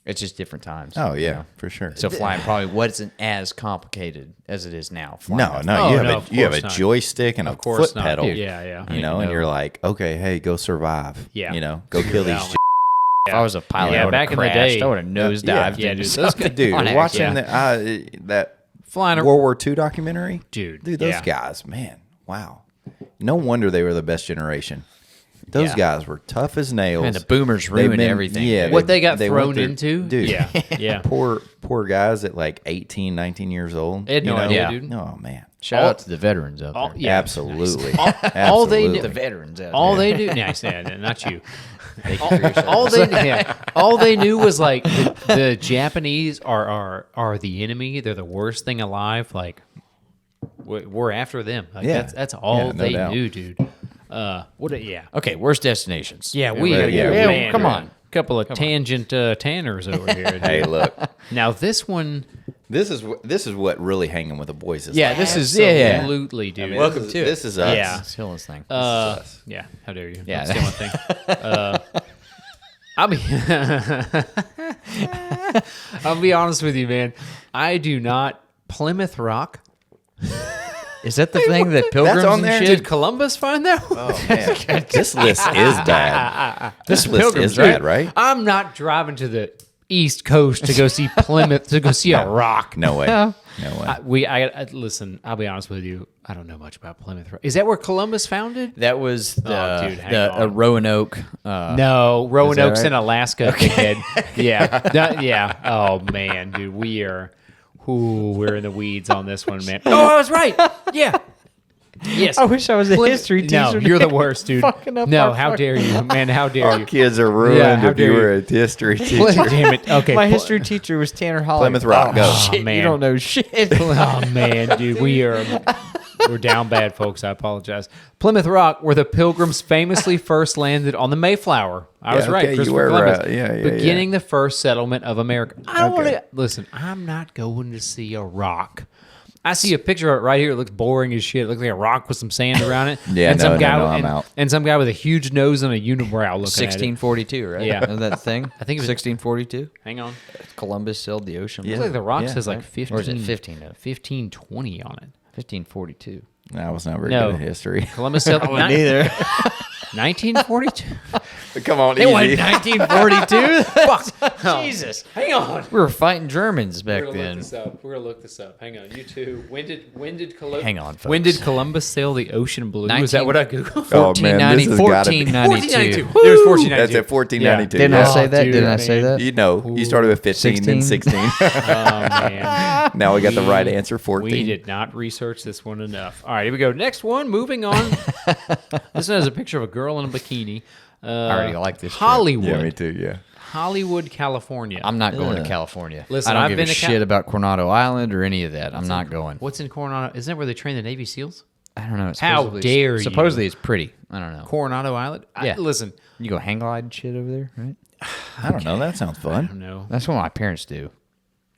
it's just different times. Oh yeah, for sure. So flying probably wasn't as complicated as it is now. No, Flying. no, Oh, you have no, a of you have a course not. joystick and a course foot not, pedal. dude. Yeah. You know, and you're like, okay, hey, go survive. Yeah. You know, go kill these. If I was a pilot, Yeah, I would back have in the crashed. day- I would have nosedived. Yeah, into dude, those something Dude, on watching accident. that Flying World War II documentary, Dude, those yeah. guys, man, wow. No wonder they were the best generation. Those Yeah. guys were tough as nails. Man, the boomers They've ruined been- everything. Yeah, What they got went thrown through- into? dude. Yeah, yeah. Poor guys at like 18, 19 years old. They had no you know? idea, Yeah. dude. Oh man, Shout out to the veterans out there. Yeah. absolutely. all they Absolutely. knew- The veterans out All there. they do, nice, not you. Thank you for your service. All they knew was like the Japanese are the enemy. They're the worst thing alive. Like we're after them. Like, Yeah. that's all Yeah, no they doubt. knew, dude. Yeah. Okay, worst destinations. Yeah, we yeah, man, come on. Couple of tangent tanners over here. dude. Hey, look, Now this one, this is what really hanging with the boys is. Yeah, like. this is absolutely, dude. I mean, Welcome this is, to it. this is us. Yeah. It's Hillen's thing. us. Yeah, how dare you? Yeah. That's the one thing. I'll be honest with you, man. I do not Plymouth Rock. Is that the thing that pilgrims on and there? shit? Did Columbus find that one? Oh man, this list is bad. This list Pilgrims, is bad, right? I'm not driving to the East Coast to go see Plymouth to go see a rock. No way. No way. Listen. I'll be honest with you. I don't know much about Plymouth Rock. Is that where Columbus founded? That was the, dude, hang on. Roanoke. No, Roanoke's right? in Alaska. Dickhead. Yeah, yeah. Oh man, dude, we're in the weeds on this one, man. Oh, I was right. Yeah. Yes. I wish I was a history No, teacher. you're the worst, dude. Fucking up No, our how fuck- dare you, man? How dare Our you? kids are Yeah, ruined how if you dare were you. a history teacher. Damn it. Okay. My history teacher was Tanner Holligan. Plymouth Rock, go. Shit, man. you don't know shit. Oh man, dude, we're down bad, folks. I apologize. Plymouth Rock, where the Pilgrims famously first landed on the Mayflower. I was Yeah, right. okay, you Christopher were Columbus, right. Yeah, beginning the first settlement of America. I don't want Okay. to listen. I'm not going to see a rock. I see a picture of it right here. It looks boring as shit. It looks like a rock with some sand around it. Yeah, and no, some no, guy no, with, I'm and, out. and some guy with a huge nose and a unibrow looking 1642, right? Yeah. Isn't that the thing? I think it was- 1642. at it. Hang on. Columbus sailed the ocean. Looks like the rock Yeah, says like right. 15. Or is it 15? 1520 on it. 1542. I was not very No. good at history. Columbus sailed. Neither. 1942. Come on, It went easy. 1942. Fuck. Jesus. Hang on. We were fighting Germans back We're gonna then. look this up. We're gonna look this up. Hang on, you two. When did Columbus? Hang on, folks. When did Columbus sail the ocean blue? Is that what I googled? Oh, man, this has gotta be- 1492. It was 1492. That's at 1492. Didn't Yeah. I say that? dude, Didn't I say man. that? You know, you started with 15, then 16. Oh man. Now we got the right answer, 14. We did not research this one enough. All right, here we go. Next one. Moving on. This one has a picture of a girl in a bikini. I already like this trip. Hollywood. Yeah, me too. Yeah. Hollywood, California. I'm not going to California. Listen, I don't I've give been a to shit about Coronado Island or any of that. I'm not going. What's in Coronado? Isn't that where they train the Navy SEALs? I don't know. How Supposedly- dare you. Supposedly it's pretty. I don't know. Coronado Island? Yeah. Listen, You go hang glide and shit over there, right? I don't know. That sounds I fun. don't know. That's what my parents do.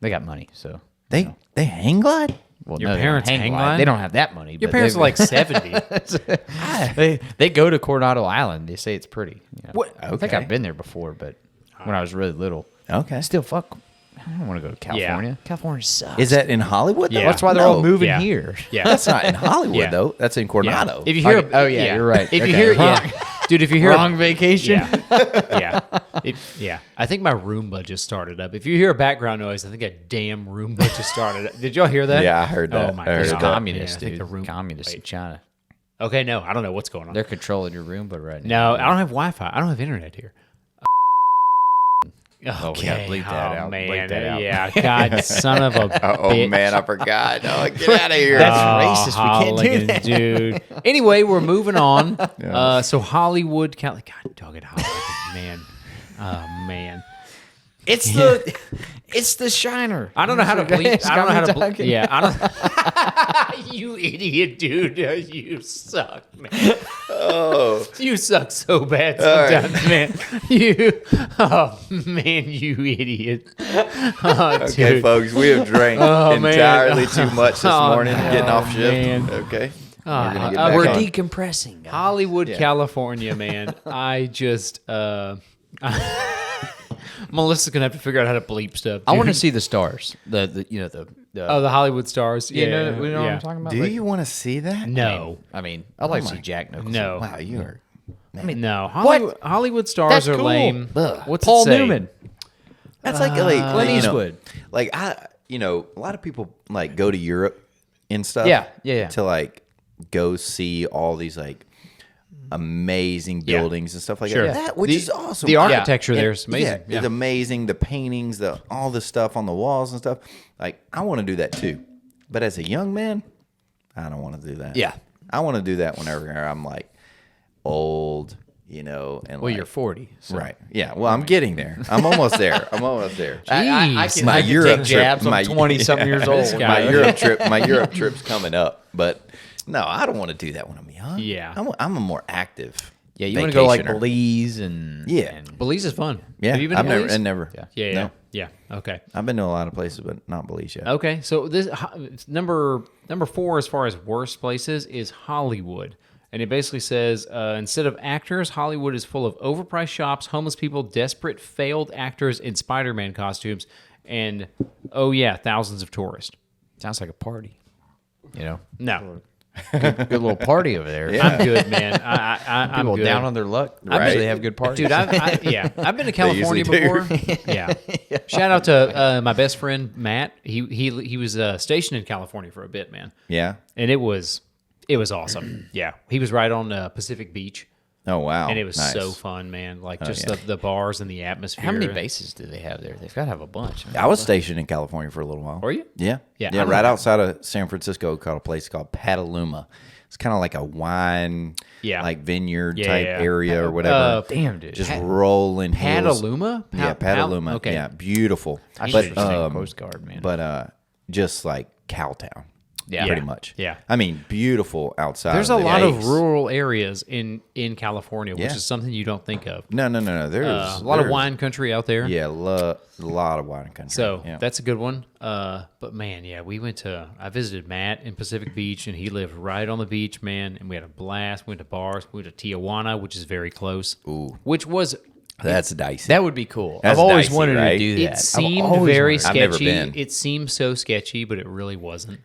They got money, so. They hang glide? Well, Your no, they don't parents hang glide? They don't have that money. Your but parents they- are like 70. they go to Coronado Island. They say it's pretty. You know? What? I think Okay. I've been there before, but when I was really little. Okay. Still, fuck. I don't want to go to California. California sucks. Is that in Hollywood? Though? Yeah. That's why they're No. all moving Yeah. here. Yeah. That's not in Hollywood, Yeah. though. That's in Coronado. If you hear, Okay. Oh, yeah, you're right. If you Okay. hear, yeah, dude, if you hear, Wrong vacation. yeah, yeah. I think my Roomba just started up. If you hear a background noise, I think a damn Roomba just started up. Did y'all hear that? Yeah, I heard that. Oh my I heard god, It's that. communist, Yeah, I think dude. the Roomba. Communist in China. Okay, no, I don't know what's going on. They're controlling your room, but right now. No, I don't have Wi-Fi. I don't have internet here. Oh, we gotta bleep that out. Man. Bleep that out. Yeah, God, son of a bitch. Oh, man, I forgot. Oh, get out of here. That's racist. We can't do Holligan, that. dude. Anyway, we're moving on. So Hollywood, God, dog it, Hollywood, man. Oh man. It's the Shiner. I don't know how to bleep. I don't know how to bleep. Talking. Yeah, I don't. You idiot, dude. You suck, man. Oh. You suck so bad sometimes, man. You, oh man, you idiot. Oh, Okay, dude. folks, we have drank Oh, man. entirely too much this Oh, morning getting off shift. man. Okay. Oh, We're going to get We're back on. decompressing. guys. Hollywood, California, man. I just, Melissa's gonna have to figure out how to bleep stuff. I want to dude. see the stars. The Oh, the Hollywood stars. you Yeah, know, we know what yeah. I'm talking about. Do Like, you want to see that? No, I mean, I'd like to see Jack Nicholson. no, Wow, you are. no. Hollywood stars That's are cool. lame. Ugh. What's Paul it say? Newman. That's like, Clint you know, Eastwood. like a lot of people like go to Europe and stuff. Yeah. To like go see all these like amazing buildings and stuff like Sure. that. Which is awesome. The architecture And- there is amazing. Yeah, it's amazing. The paintings, all the stuff on the walls and stuff. Like I want to do that too, but as a young man, I don't want to do that. Yeah. I want to do that whenever I'm like old, you know. And Well, like, you're 40. So. right. Yeah. Well, I'm getting there. I'm almost there. I'm almost there. I Jeez. can, My I can Europe take trip- jabs. my- I'm 20-something years This old. guy. My Europe trip's coming up, but no, I don't want to do that when I'm young. Yeah. I'm a more active. Yeah, you want to go like vacationer. Belize and Yeah. and Belize is fun. Yeah, Have you been I've to never Belize? and never. Yeah, No. yeah. Okay. I've been to a lot of places, but not Belize yet. Okay, so this number 4 as far as worst places is Hollywood, and it basically says instead of actors, Hollywood is full of overpriced shops, homeless people, desperate failed actors in Spider-Man costumes, and oh yeah, thousands of tourists. sounds like a party. You know, No, good little party over there. I'm good, man. I'm People good. down on their luck Right. usually have good parties. Dude, I've been to California usually do. before. Yeah. Shout out to my best friend Matt. He was stationed in California for a bit, man, Yeah. and it was awesome. Yeah, he was right on Pacific Beach, Oh wow. and it was Nice. so fun, man. Like just yeah. the bars and the atmosphere. How many bases do they have there? They've got to have a bunch. I was stationed in California for a little while. Were you? Yeah. Yeah, Yeah. I'm Right not- outside of San Francisco, called a place called Petaluma. It's kind of like a wine, Yeah. like vineyard Yeah, type yeah. area or whatever. Damn, dude. Just rolling hills. Petaluma? Yeah, Petaluma. Okay. Yeah, beautiful. I but should have stayed Coast Guard, man. but just like Cowtown. Yeah. Pretty much. Yeah. I mean, beautiful outside. There's a of the lot of gates. rural areas in California, which Yeah. is something you don't think of. No. There's A lot of there's- wine country out there. Yeah, a lot of wine country. So yeah. that's a good one. But man, yeah, I visited Matt in Pacific Beach, and he lived right on the beach, man. And we had a blast. We went to bars. We went to Tijuana, which is very close. Ooh. Which was, That's dicey. That would be cool. That's I've always dicey, wanted right? to do that. it I've seemed always very wanted- I've never sketchy. been. It seemed so sketchy, but it really wasn't.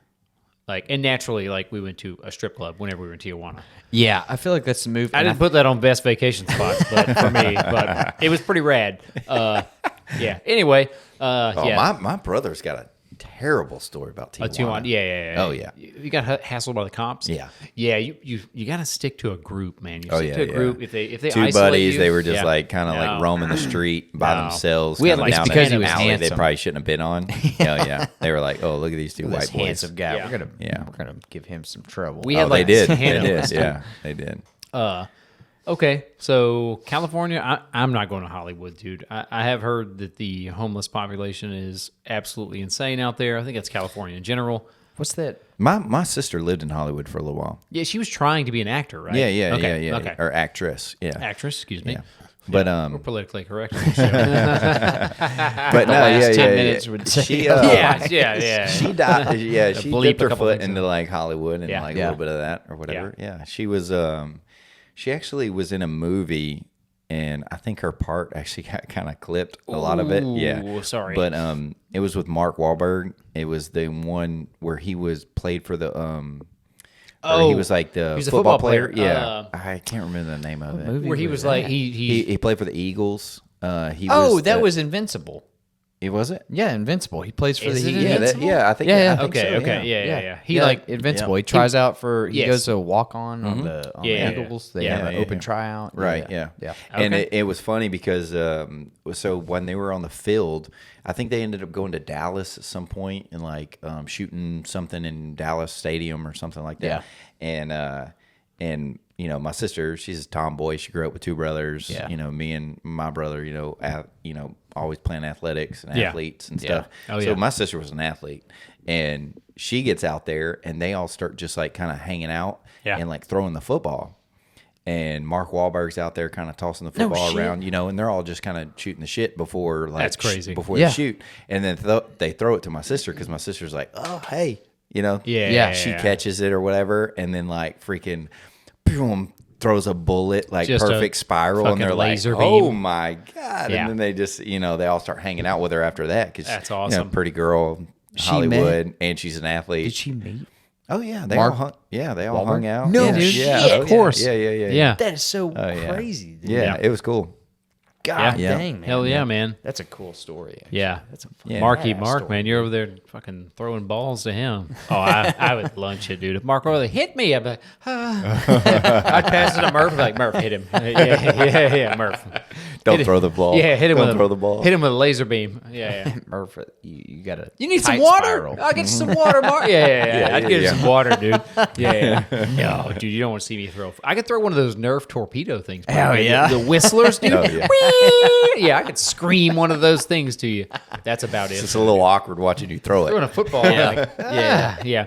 Like, and naturally, like we went to a strip club whenever we were in Tijuana. Yeah, I feel like that's the move. I and didn't put that on best vacation spots, but for me, but it was pretty rad. Yeah. Anyway, yeah. My brother's got a terrible story about Tijuana. Tijuana. Yeah. Oh, yeah. You got hassled by the cops. Yeah. Yeah. You got to stick to a group, man. You Oh, stick yeah, to a yeah. group. If they Two isolate buddies, you, they were just yeah. like kind of like No. roaming the street by No. themselves. We had, kinda like, down because an he was alley they handsome. probably shouldn't have been on. Hell yeah. They were like, oh, look at these two this white boys. handsome guy. Yeah. We're gonna give him some trouble. We Oh, had they like did. They Hannah. did. Yeah, they did. Okay, so California, I'm not going to Hollywood, dude. I have heard that the homeless population is absolutely insane out there. I think that's California in general. What's that? My sister lived in Hollywood for a little while. Yeah, she was trying to be an actor, right? Yeah. Okay. Or actress. Yeah. Actress, excuse me. Yeah. But We're politically correct. but no, last 10 yeah. minutes would say She, yeah. she died. Yeah, she bleep dipped a her couple foot things into like Hollywood and like a Yeah. little bit of that or whatever. Yeah, she was. She actually was in a movie, and I think her part actually got kind of clipped. A lot of it. Yeah. Ooh, sorry. But it was with Mark Wahlberg. It was the one where he played for the or he was like the he's a football football player. Yeah, I can't remember the name of it. movie Where he was like, He played for the Eagles. He that the- was Invincible. It was it. Yeah, Invincible. He plays for Is the it Heat. Invincible? I think. Yeah, I think okay, so, okay, yeah. He Yeah, like Invincible. He tries out for. He Yes. goes to walk on the Yeah. Eagles. They Yeah, have an yeah, open tryout. Right, yeah. yeah. And Okay. it was funny because so when they were on the field, I think they ended up going to Dallas at some point and like shooting something in Dallas Stadium or something like that. And you know, my sister, she's a tomboy. She grew up with two brothers. Yeah. You know, me and my brother, always playing athletics and Yeah. athletes and Yeah. stuff. Oh, so yeah. my sister was an athlete, and she gets out there, and they all start just like kind of hanging out Yeah. and like throwing the football. And Mark Wahlberg's out there kind of tossing the football shit. around, and they're all just kind of shooting the shit before like That's crazy. before Yeah. they shoot, and then they throw it to my sister because my sister's like, oh hey, Yeah. she catches it or whatever, and then like freaking boom, throws a bullet like Just a perfect spiral, and fucking they're like, laser oh beam. my god, Yeah. and then they just they all start hanging out with her after that because That's awesome. pretty girl, She Hollywood, and she's an athlete. Did she meet? Oh yeah, they Mark all hung. Yeah, they all Wahlberg? hung out. No, yeah. dude. Yeah, Shit. oh, Of course. Yeah. Yeah. That is so yeah. crazy. Dude. Yeah, Yeah. it was cool. God Yeah. dang, man. Hell yeah, man. That's a cool story. Actually. Yeah. That's a Yeah. Marky badass Mark, story. man, you're over there fucking throwing balls to him. Oh, I would lunch it, dude. If Mark were like, hit me, I'd be like, I'd pass it to Murph, like, Murph, hit him. Yeah, Murph. Don't Hit throw him. the ball. Yeah, hit him Don't with throw the ball. Hit him with a laser beam. Yeah. Murph, you got a You need some tight water? spiral. I'll get you some water, Mark. Yeah. I'd get you yeah. some water, dude. Yeah. No, dude, you don't want to see me throw. I could throw one of those Nerf torpedo things. bro. Hell yeah. The whistlers, dude. Oh, yeah. Whee! Yeah, I could scream one of those things to you. That's about it. It's a little awkward watching you throw Throwing it. a football. Yeah.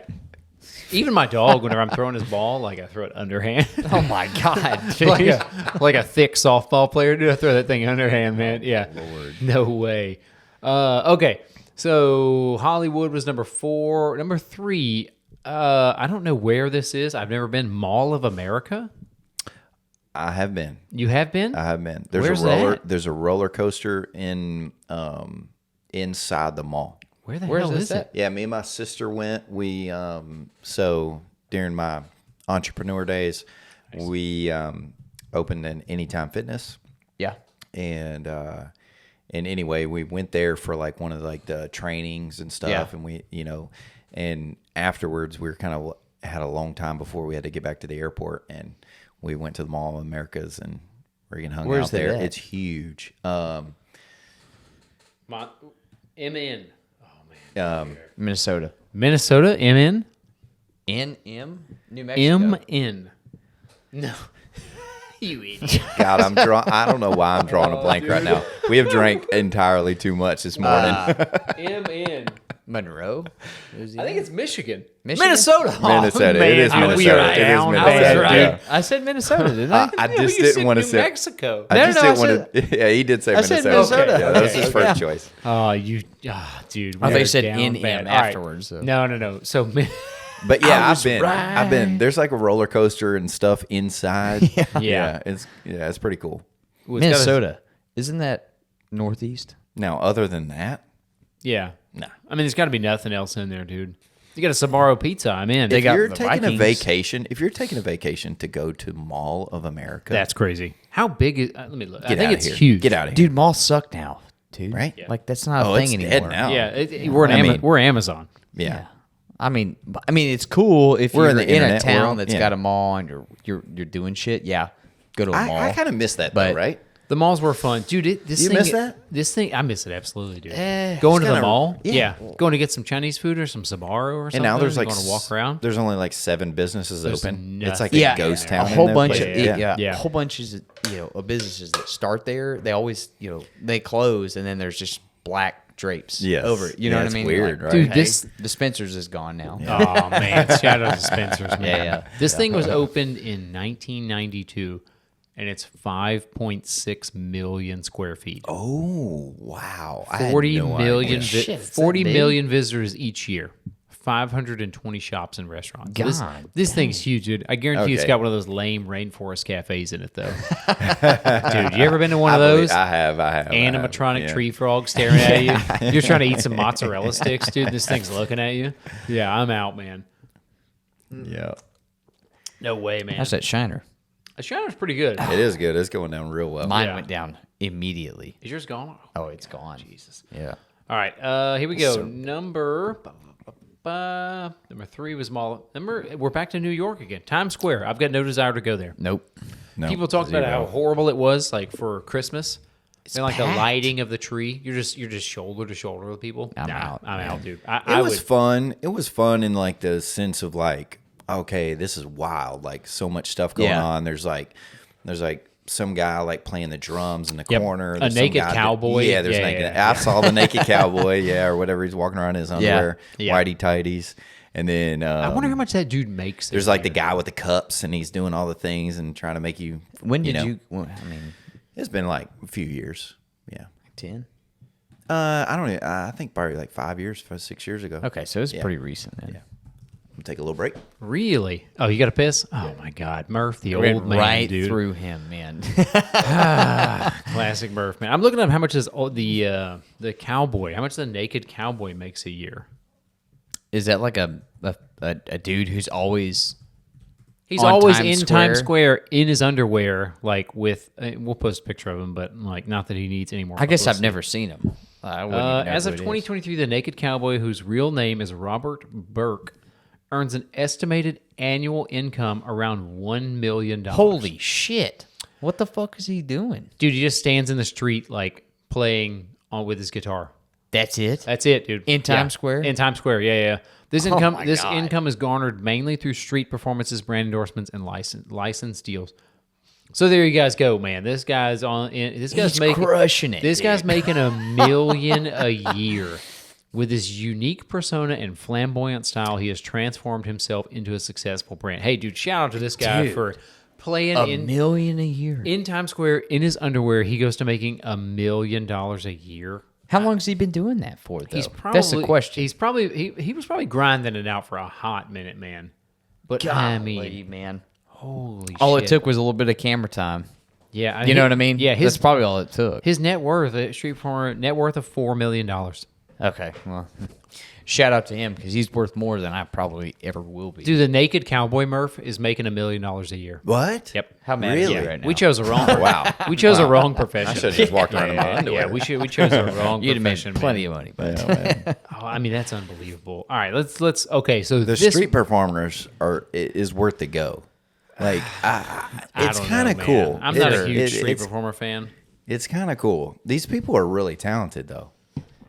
Even my dog, whenever I'm throwing his ball, like I throw it underhand. Oh my god, dude. like a thick softball player. Dude, I throw that thing underhand, man. Yeah. Lord. No way. Okay. So Hollywood was number 4. Number 3, I don't know where this is. I've never been. Mall of America. I have been. You have been? I have been. Where's that? There's a roller coaster in inside the mall. Where the Where's hell this is at? it? Yeah, me and my sister went. We so during my entrepreneur days, we opened an Anytime Fitness, Yeah. and anyway, we went there for like one of like the trainings and stuff, Yeah. and we and afterwards we were kind of had a long time before we had to get back to the airport, and we went to the Mall of Americas and freaking hung Where's out there. that? It's huge. MN. Minnesota. Minnesota, MN? NM? New Mexico. MN. No. You idiot. God, I don't know why I'm drawing a blank right now. We have drank entirely too much this morning. MN. Monroe? I think it's Michigan. Michigan? Minnesota. Minnesota. It is man, We Minnesota. are It is down Minnesota. bad, Right. dude. Yeah. I said Minnesota, didn't I? I No, just you didn't said want to New say. Mexico. I just No, didn't I want to. Yeah, he did say I said Minnesota. Minnesota. Yeah, that was his Okay. first Yeah. choice. Oh, dude. I thought we you are said down NM bad. All right. afterwards, so. No. So, But yeah, I was I've been. There's like a roller coaster and stuff inside. Yeah. It's pretty cool. Minnesota. Isn't that northeast? Now, other than that, Yeah. nah. I mean, there's got to be nothing else in there, dude. You got a Sbarro pizza. I'm in. They If got you're the taking Vikings. if you're taking a vacation to go to Mall of America, That's crazy. How big is? Let me look. I get think out it's of here. huge. Get out of here, Dude, malls suck now, dude. Right? Yeah. Like, that's not a Oh, thing it's anymore. dead now. Yeah. mean- We're Amazon. Yeah. I mean, it's cool if We're you're in in, the a internet town world. that's Yeah. got a mall and you're doing shit. Yeah, go to a mall. I kind of miss that though, But- right? The malls were fun, dude. You miss that? This thing, I miss it absolutely, dude. Eh, going to the kinda- mall, yeah. going to get some Chinese food or some Sbarro or something. And now there's like going to walk around. There's only like 7 businesses open. It's like Yeah, a ghost a town. whole in there, bunch but of yeah. a whole bunch of businesses that start there. They always they close, and then there's just black drapes Yes. over it. You know Yeah, what I it's mean? weird, right? Dude, okay, this- the Spencer's is gone now. Oh man, shout out to Spencer's, man. Yeah. This thing was opened in 1992, and it's 5.6 million square feet. Oh wow! I had 40 no million, idea. Shit, it's that 40 big? million visitors each year. 520 shops and restaurants. So God this thing's huge, dude. I guarantee you it's Okay. got one of those lame rainforest cafes in it, though. Dude, you ever been to one of those? I have. Animatronic yeah. tree frog staring at you. You're trying to eat some mozzarella sticks, dude. This thing's looking at you. Yeah, I'm out, man. Yeah, No way, man. How's that Shiner? The Shiner's pretty good. it is good. It's going down real well. Mine Yeah. went down immediately. Is yours gone? Oh, it's gone. Jesus. Yeah. All right, here we go. Number 3 was mall. We're back to New York again. Times Square. I've got no desire to go there. Nope. No, People talk about how horrible it was, like for Christmas. And like the packed. lighting of the tree. You're just shoulder to shoulder with people. I'm out. I'm out, dude. It I was would. fun. It was fun in like the sense of like, okay, this is wild. Like so much stuff going Yeah. on. There's like some guy like playing the drums in the Yep. corner. A There's some naked guy cowboy. Yeah, there's Yeah, naked. yeah. I saw the naked cowboy. Yeah, or whatever. He's walking around in his underwear, Yeah. whitey tighties. And then I wonder how much that dude makes. there's like the guy with the cups, and he's doing all the things and trying to make you. When did know, you? Well, I mean, It's been like a few years. Yeah. 10. I don't. I think probably like 6 years ago. Okay, so it's Yeah. pretty recent then. Yeah. We'll take a little break. Really? Oh, you got to piss? Oh my God, Murph, the Ran old man, right dude. through him, man. Classic Murph, man. I'm looking up how much is the cowboy. How much the naked cowboy makes a year? Is that like a dude who's always? He's On always Times in Times Square? Square in his underwear, like with. We'll post a picture of him, but like not that he needs any more. I guess I've publicity. never seen him. I wouldn't even know As who of it is. 2023, the naked cowboy, whose real name is Robert Burke, earns an estimated annual income around $1 million. Holy shit! What the fuck is he doing? dude! He just stands in the street like playing on with his guitar. That's it. That's it, dude. In Times Square? In Times Square, yeah. This Oh income, my this God. income is garnered mainly through street performances, brand endorsements, and license deals. So there you guys go, man. This guy's He's making crushing it. This dude. guy's making $1 million a year. With his unique persona and flamboyant style, he has transformed himself into a successful brand. Hey, dude, shout out to this guy Dude. for playing $1 million a year. in Times Square in his underwear. He goes to making $1 million a year. How long has he been doing that for? Though He's probably, that's the question. He's probably he was probably grinding it out for a hot minute, man. But I mean, Golly, man. holy All shit. it took was a little bit of camera time. Yeah, You know what I mean? Yeah, That's probably all it took. his net worth, Street Performer net worth of $4 million. Okay, well, shout out to him because he's worth more than I probably ever will be. Dude, the naked cowboy Murph is making $1 million a year. What? Yep. How mad Really? are you right now? We chose the wrong. Wow. We chose the wrong I profession. should have just walked around in my Yeah, underwear. we chose the wrong You'd have made profession. plenty man. of money. But Yeah, man. Oh, I mean, that's unbelievable. All right, let's. Okay, so The this street performers is worth the go. Like, it's don't kind know, of man. cool. I'm not a It- huge street it's- performer fan. It's kind of cool. These people are really talented, though.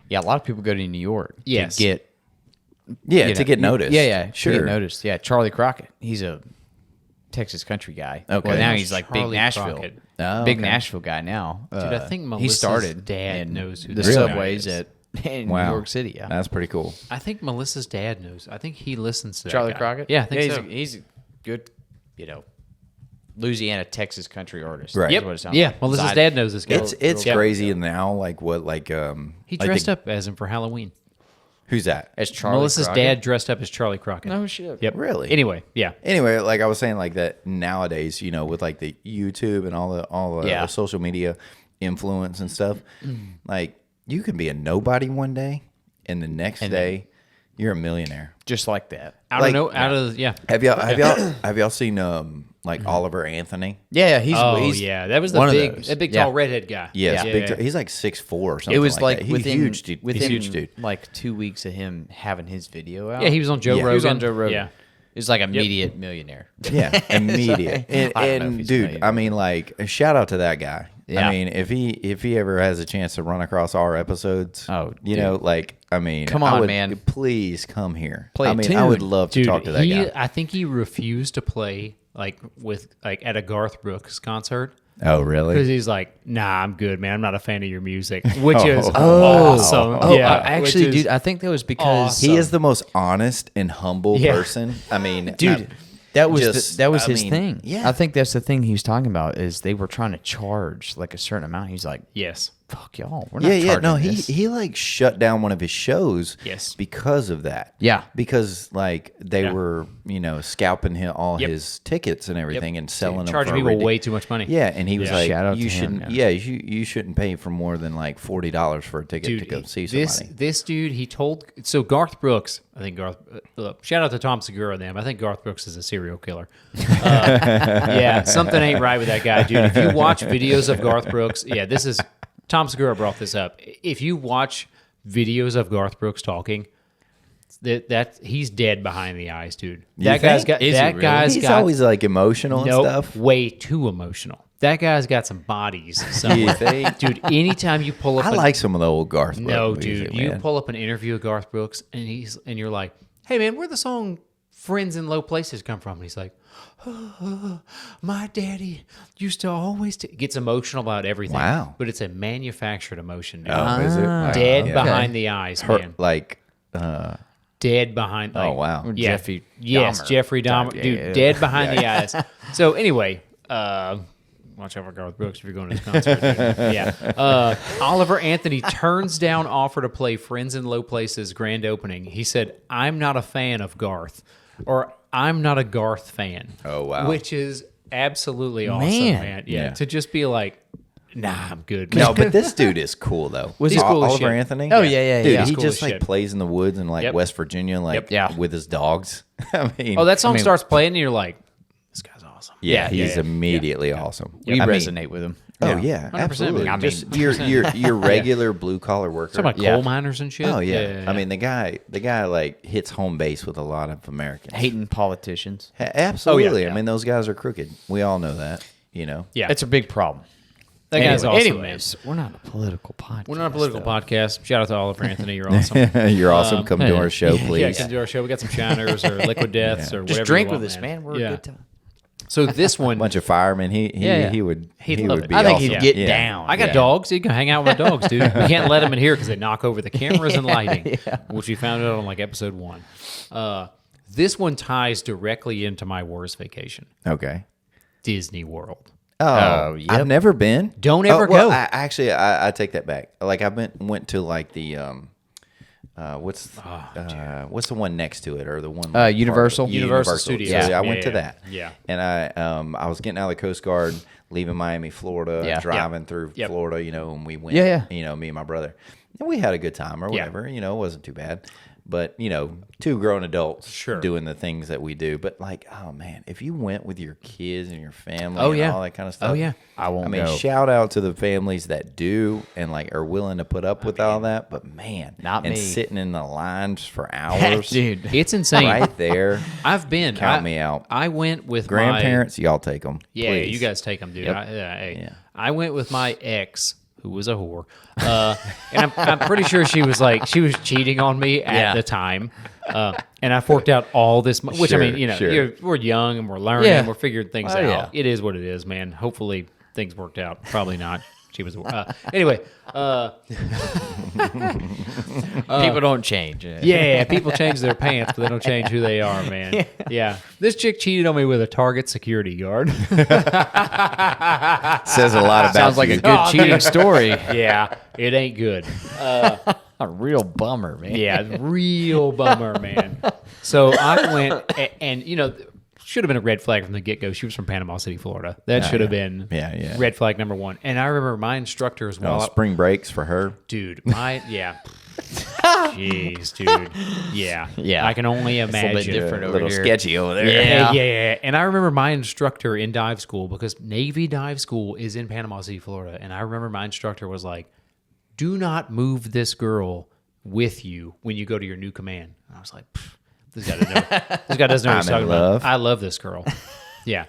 yeah, a lot of people go to New York Yes. to get Yeah, you to know, get noticed. Yeah, sure. to get noticed. Yeah, Charlie Crockett. He's a Texas country guy. Okay. Well, now Who's he's like Charlie big Nashville. Crockett? Oh, Big okay. Nashville guy now. Dude, I think he Melissa's started dad in knows who the this guy subways is. in Wow. New York City. Yeah, That's pretty cool. I think Melissa's dad knows. I think he listens to that Charlie guy. Crockett. Yeah, I think he's so. he's a good, Louisiana, Texas country artist. Right. That's Yep. what it sounds Yeah, like. Melissa's I- dad knows this guy. It's Yep. crazy now. Like what? Like He like dressed up as him for Halloween. Who's that? as Charlie Melissa's Crockett. dad dressed up as Charlie Crockett. No shit. Yep. Really? Anyway, yeah. Anyway, like I was saying, like that nowadays, with like the YouTube and all the Yeah. social media influence and stuff, like you can be a nobody one day, and the next day you're a millionaire. Just like that. Out Like- of yeah. Have y'all seen like Oliver Anthony? Yeah, He's that was the one of big those. that big Yeah. tall redhead guy. Yes, yeah, big. yeah. He's like 6'4" or something. It was like that. He's within huge, dude. within He's huge, dude. like 2 weeks of him having his video out. Yeah, he was on Joe Yeah. Rogan. He was on Joe Rogan. Yeah. He's like immediate millionaire. Yeah, immediate. I don't know if And he's dude, millionaire. I mean, like, a shout out to that guy. Yeah. I mean, if he ever has a chance to run across our episodes, you know, like, I mean, come on, man, please come here. Play I a mean, tune. I would love to Dude, talk to that guy. I think he refused to play at a Garth Brooks concert. Oh, really? Because he's like, nah, I'm good, man. I'm not a fan of your music, which is awesome. Oh, yeah, actually, dude, I think that was because awesome. He is the most honest and humble person. I mean, dude, that was I his mean, thing. Yeah, I think that's the thing he was talking about is they were trying to charge like a certain amount. He's like, yes. fuck y'all. We're not charging No, this. he like shut down one of his shows. Yes. Because of that. Yeah. Because like they were, you know, scalping all Yep. his tickets and everything and selling them Charging for people way too much money. Yeah, and he was like, Shout out you to him, shouldn't. yeah. You shouldn't pay for more than like $40 for a ticket to go see somebody. This dude, he told Garth Brooks. I think shout out to Tom Segura and them. I think Garth Brooks is a serial killer. Yeah, something ain't right with that guy, dude. If you watch videos of Garth Brooks, this is Tom Segura brought this up. If you watch videos of Garth Brooks talking, that he's dead behind the eyes, dude. That guy's got He's always like emotional and stuff. way too emotional. That guy's got some bodies. You think? Dude, anytime you pull up, I like some of the old Garth Brooks. no, music, dude, you man. pull up an interview with Garth Brooks, and you're like, "Hey, man, where'd the song "Friends in Low Places" come from?" And he's like, "My daddy used to always gets emotional about everything." Wow. But it's a manufactured emotion, dude. Oh, is it? Wow. Dead Yeah. behind the eyes, man. Like, Dead behind. oh wow. Yeah. Jeffrey Yes, Dahmer. Jeffrey Dahmer. Yeah, Dude, yeah. dead behind the eyes. So anyway, watch out for Garth Brooks if you're going to this concert. Dude. Yeah. Oliver Anthony turns down offer to play Friends in Low Places grand opening. He said, "I'm not a fan of Garth," or "I'm not a Garth fan." Oh, wow. Which is absolutely awesome, Man. man. Yeah. Yeah. To just be like, nah, I'm good. No, but this dude is cool though. He's cool as Oliver shit. Anthony? Oh, yeah, Dude, yeah. he He's cool just as like shit. plays in the woods in like Yep. West Virginia, like Yep. Yeah. with his dogs. I mean, Oh, that song starts playing and you're like, this guy's awesome. yeah, he's yeah. immediately awesome. We I mean, resonate with him. Oh yeah, 100%, absolutely. man. I mean, just your regular blue collar worker. Talking about coal miners and shit. Oh yeah. I mean, the guy like hits home base with a lot of Americans. Hating politicians. Absolutely. yeah. I mean, those guys are crooked. We all know that. You know. yeah. It's a big problem. That guy's awesome, Anyways, we're not a political podcast. We're not a political podcast. Shout out to Oliver Anthony. You're awesome. You're awesome. Come to our show, Yeah, please. come to our show. We got some shiners or liquid deaths or whatever. Just you drink want, with us, man. We're Yeah. a good time. So this one, Bunch of firemen. He would He'd he love would it. be I think awesome. he'd get Yeah. down. I got dogs. You can hang out with my dogs, dude. We can't let them in here because they knock over the cameras and lighting, which we found out on like episode 1. This one ties directly into my worst vacation, Okay. Disney World. Oh, yep. I've never been. Don't ever well, go. I take that back. Like I went to like the what's the one next to it or the one like Universal? part of- Universal Studios. So, Yeah. I went to Yeah. that. Yeah. And I was getting out of the Coast Guard, leaving Miami, Florida, Yeah. driving through Yep. Florida, you know, and we went. Yeah. You know, me and my brother, and we had a good time or Yeah. whatever. You know, it wasn't too bad. But you know, two grown adults Sure. doing the things that we do. But like, oh man, if you went with your kids and your family, Oh, and yeah. all that kind of stuff. Oh, yeah. I won't I mean, go. shout out to the families that do and like are willing to put up with all that. But man, Not and me. sitting in the lines for hours, Dude. It's insane. right there. I've been. Count me out. I went with Grandparents, y'all take them. Yeah, please. you guys take them, dude. Yep. Hey, I went with my ex, who was a whore, and I'm pretty sure she was cheating on me at the time. And I forked out all this, which I Sure, mean, you know, sure. we're young and we're learning, Yeah. we're figuring things Oh, out. yeah. It is what it is, man. Hopefully things worked out. Probably not. She was anyway. People don't change. Yeah, people change their pants, but they don't change who they are, man. Yeah. This chick cheated on me with a Target security guard. Says a lot about Sounds like you. a good cheating story. Yeah, it ain't good. A real bummer, man. Yeah, real bummer, man. So I went, and you know, should have been a red flag from the get-go. She was from Panama City, Florida. That should have been Yeah. red flag number 1. And I remember my instructor as well. Spring breaks for her. Dude, jeez, dude. Yeah. Yeah. I can only It's a imagine. little bit different A over little here. sketchy over there. Yeah. And I remember my instructor in dive school, because Navy dive school is in Panama City, Florida. And I remember my instructor was like, do not move this girl with you when you go to your new command. And I was like, this guy doesn't know. This guy doesn't know what he's I'm in talking love. about. I love this girl. Yeah.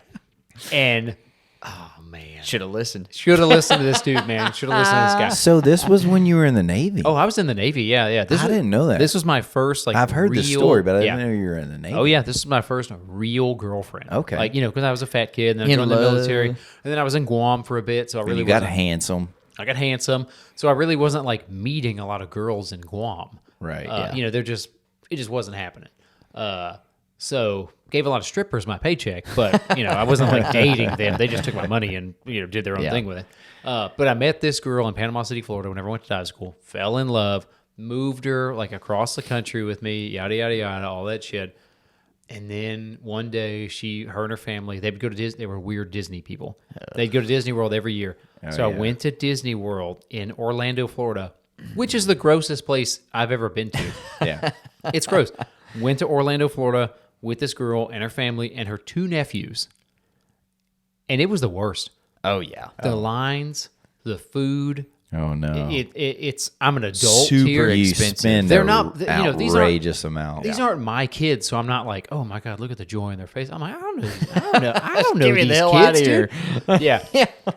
And oh man. Should have listened. Should have listened to this dude, man. Should have listened to this guy. So this was when you were in the Navy. Oh, I was in the Navy. Yeah. I didn't know that. This was my first I've heard real, the story, but I yeah. didn't know you were in the Navy. Oh yeah, this is my first real girlfriend. Okay. Like, because I was a fat kid and then I joined the military, and then I was in Guam for a bit, so I really you got wasn't- handsome. I got handsome, so I really wasn't like meeting a lot of girls in Guam. Right. It just wasn't happening. So gave a lot of strippers my paycheck, but I wasn't like dating them. They just took my money and did their own thing with it. But I met this girl in Panama City, Florida, whenever I went to dive school. Fell in love, moved her like across the country with me, yada yada yada, all that shit. And then one day, her and her family, they would go to Disney. They were weird Disney people. They'd go to Disney World every year. I went to Disney World in Orlando, Florida, which is the grossest place I've ever been to. Yeah. It's gross. Went to Orlando, Florida with this girl and her family and her 2 nephews. And it was the worst. Oh, yeah. The lines, the food. Oh no. It's I'm an adult Super here. expensive. Spend They're not these aren't outrageous amount. These aren't my kids, so I'm not like, oh my god, look at the joy in their face. I'm like, I don't know Get me these the hell kids, outta here. dude. Yeah.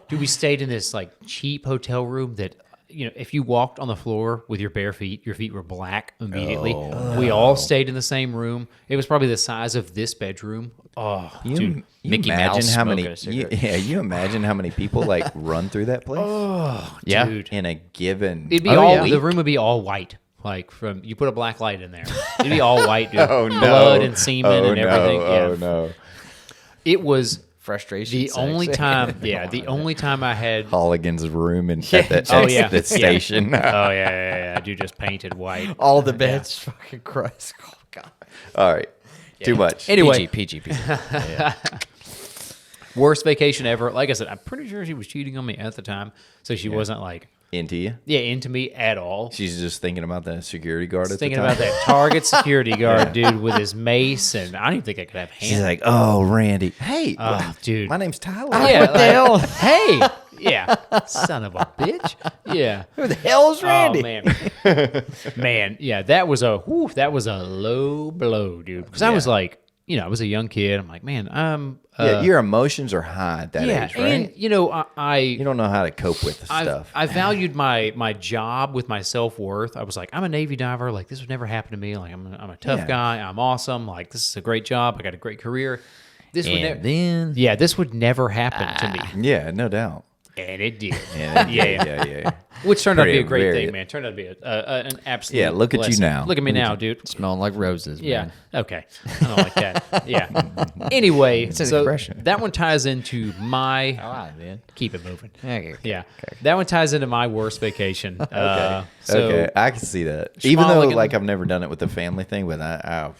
Dude, we stayed in this like cheap hotel room that if you walked on the floor with your bare feet, your feet were black immediately. We all stayed in the same room. It was probably the size of this bedroom. Oh, dude. You Mickey imagine Mouse how smoking many? a cigarette. You imagine how many people like run through that place Yeah. Dude. in a given. It'd be week? the room would be all white. Like you put a black light in there. It'd be all white, dude. Oh no! Blood and semen and no. everything. Oh Yeah. no! It was Frustration. the sex. only time. Yeah, the only time I had. Holligan's room and at that, Oh, yeah. that station. Oh yeah. Dude, just painted white. All the beds fucking crust. Oh, God. All right, too much. Anyway, PG. worst vacation ever. Like I said, I'm pretty sure she was cheating on me at the time, so she wasn't like Into you. into me at all. She's just thinking about that security guard at Thinking the time. about that Target security guard dude with his mace, and I don't even think I could have hands. She's like, "Oh, Randy, hey, dude. my name's Tyler." Yeah, What the hell? Hey, yeah, son of a bitch. Yeah. Who the hell is Randy? Oh man, man, yeah, that was a low blow, dude. Because I was like, I was a young kid. I'm like, man, Your emotions are high at that age, right? and you don't know how to cope with the stuff. I valued my job with my self-worth. I was like, I'm a Navy diver. Like, this would never happen to me. Like, I'm a tough guy. I'm awesome. Like, this is a great job. I got a great career. This would never happen to me. Yeah, no doubt. And it did. Yeah. Which turned out to be a great Very- thing, man. Turned out to be an absolute Yeah, look at you blessing. now. Look at me now, dude. Smelling like roses, Yeah. man. Okay. I don't like that. Yeah. Anyway, an so expression. that one ties into my. All right, man. Keep it moving. Okay. Yeah. That one ties into my worst vacation. Okay. Okay, I can see that. Even though, Schmolligan- like, I've never done it with the family thing, but I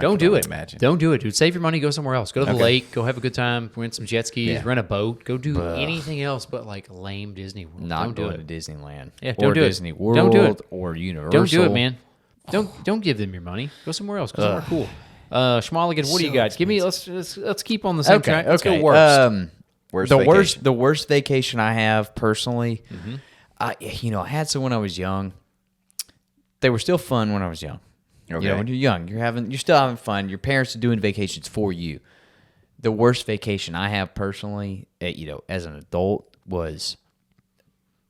Don't could do only it. Imagine. Don't do it, dude. Save your money. Go somewhere else. Go to the Okay. lake. Go have a good time. Rent some jet skis. Yeah. Rent a boat. Go do anything else but like lame Disney World. Not don't do going it. to Disneyland. Yeah, or don't do it. Disney World. Don't do it. Or Universal. Don't do it, man. Don't give them your money. Go somewhere else. Go somewhere cool. Schmolligan, what do you got? Give me. Let's keep on the same track. Let's go worst. Worst the vacation. the worst vacation I have personally. Mm-hmm. I had some when I was young. They were still fun when I was young. Okay. When you're young, you're still having fun. Your parents are doing vacations for you. The worst vacation I have personally, as an adult, was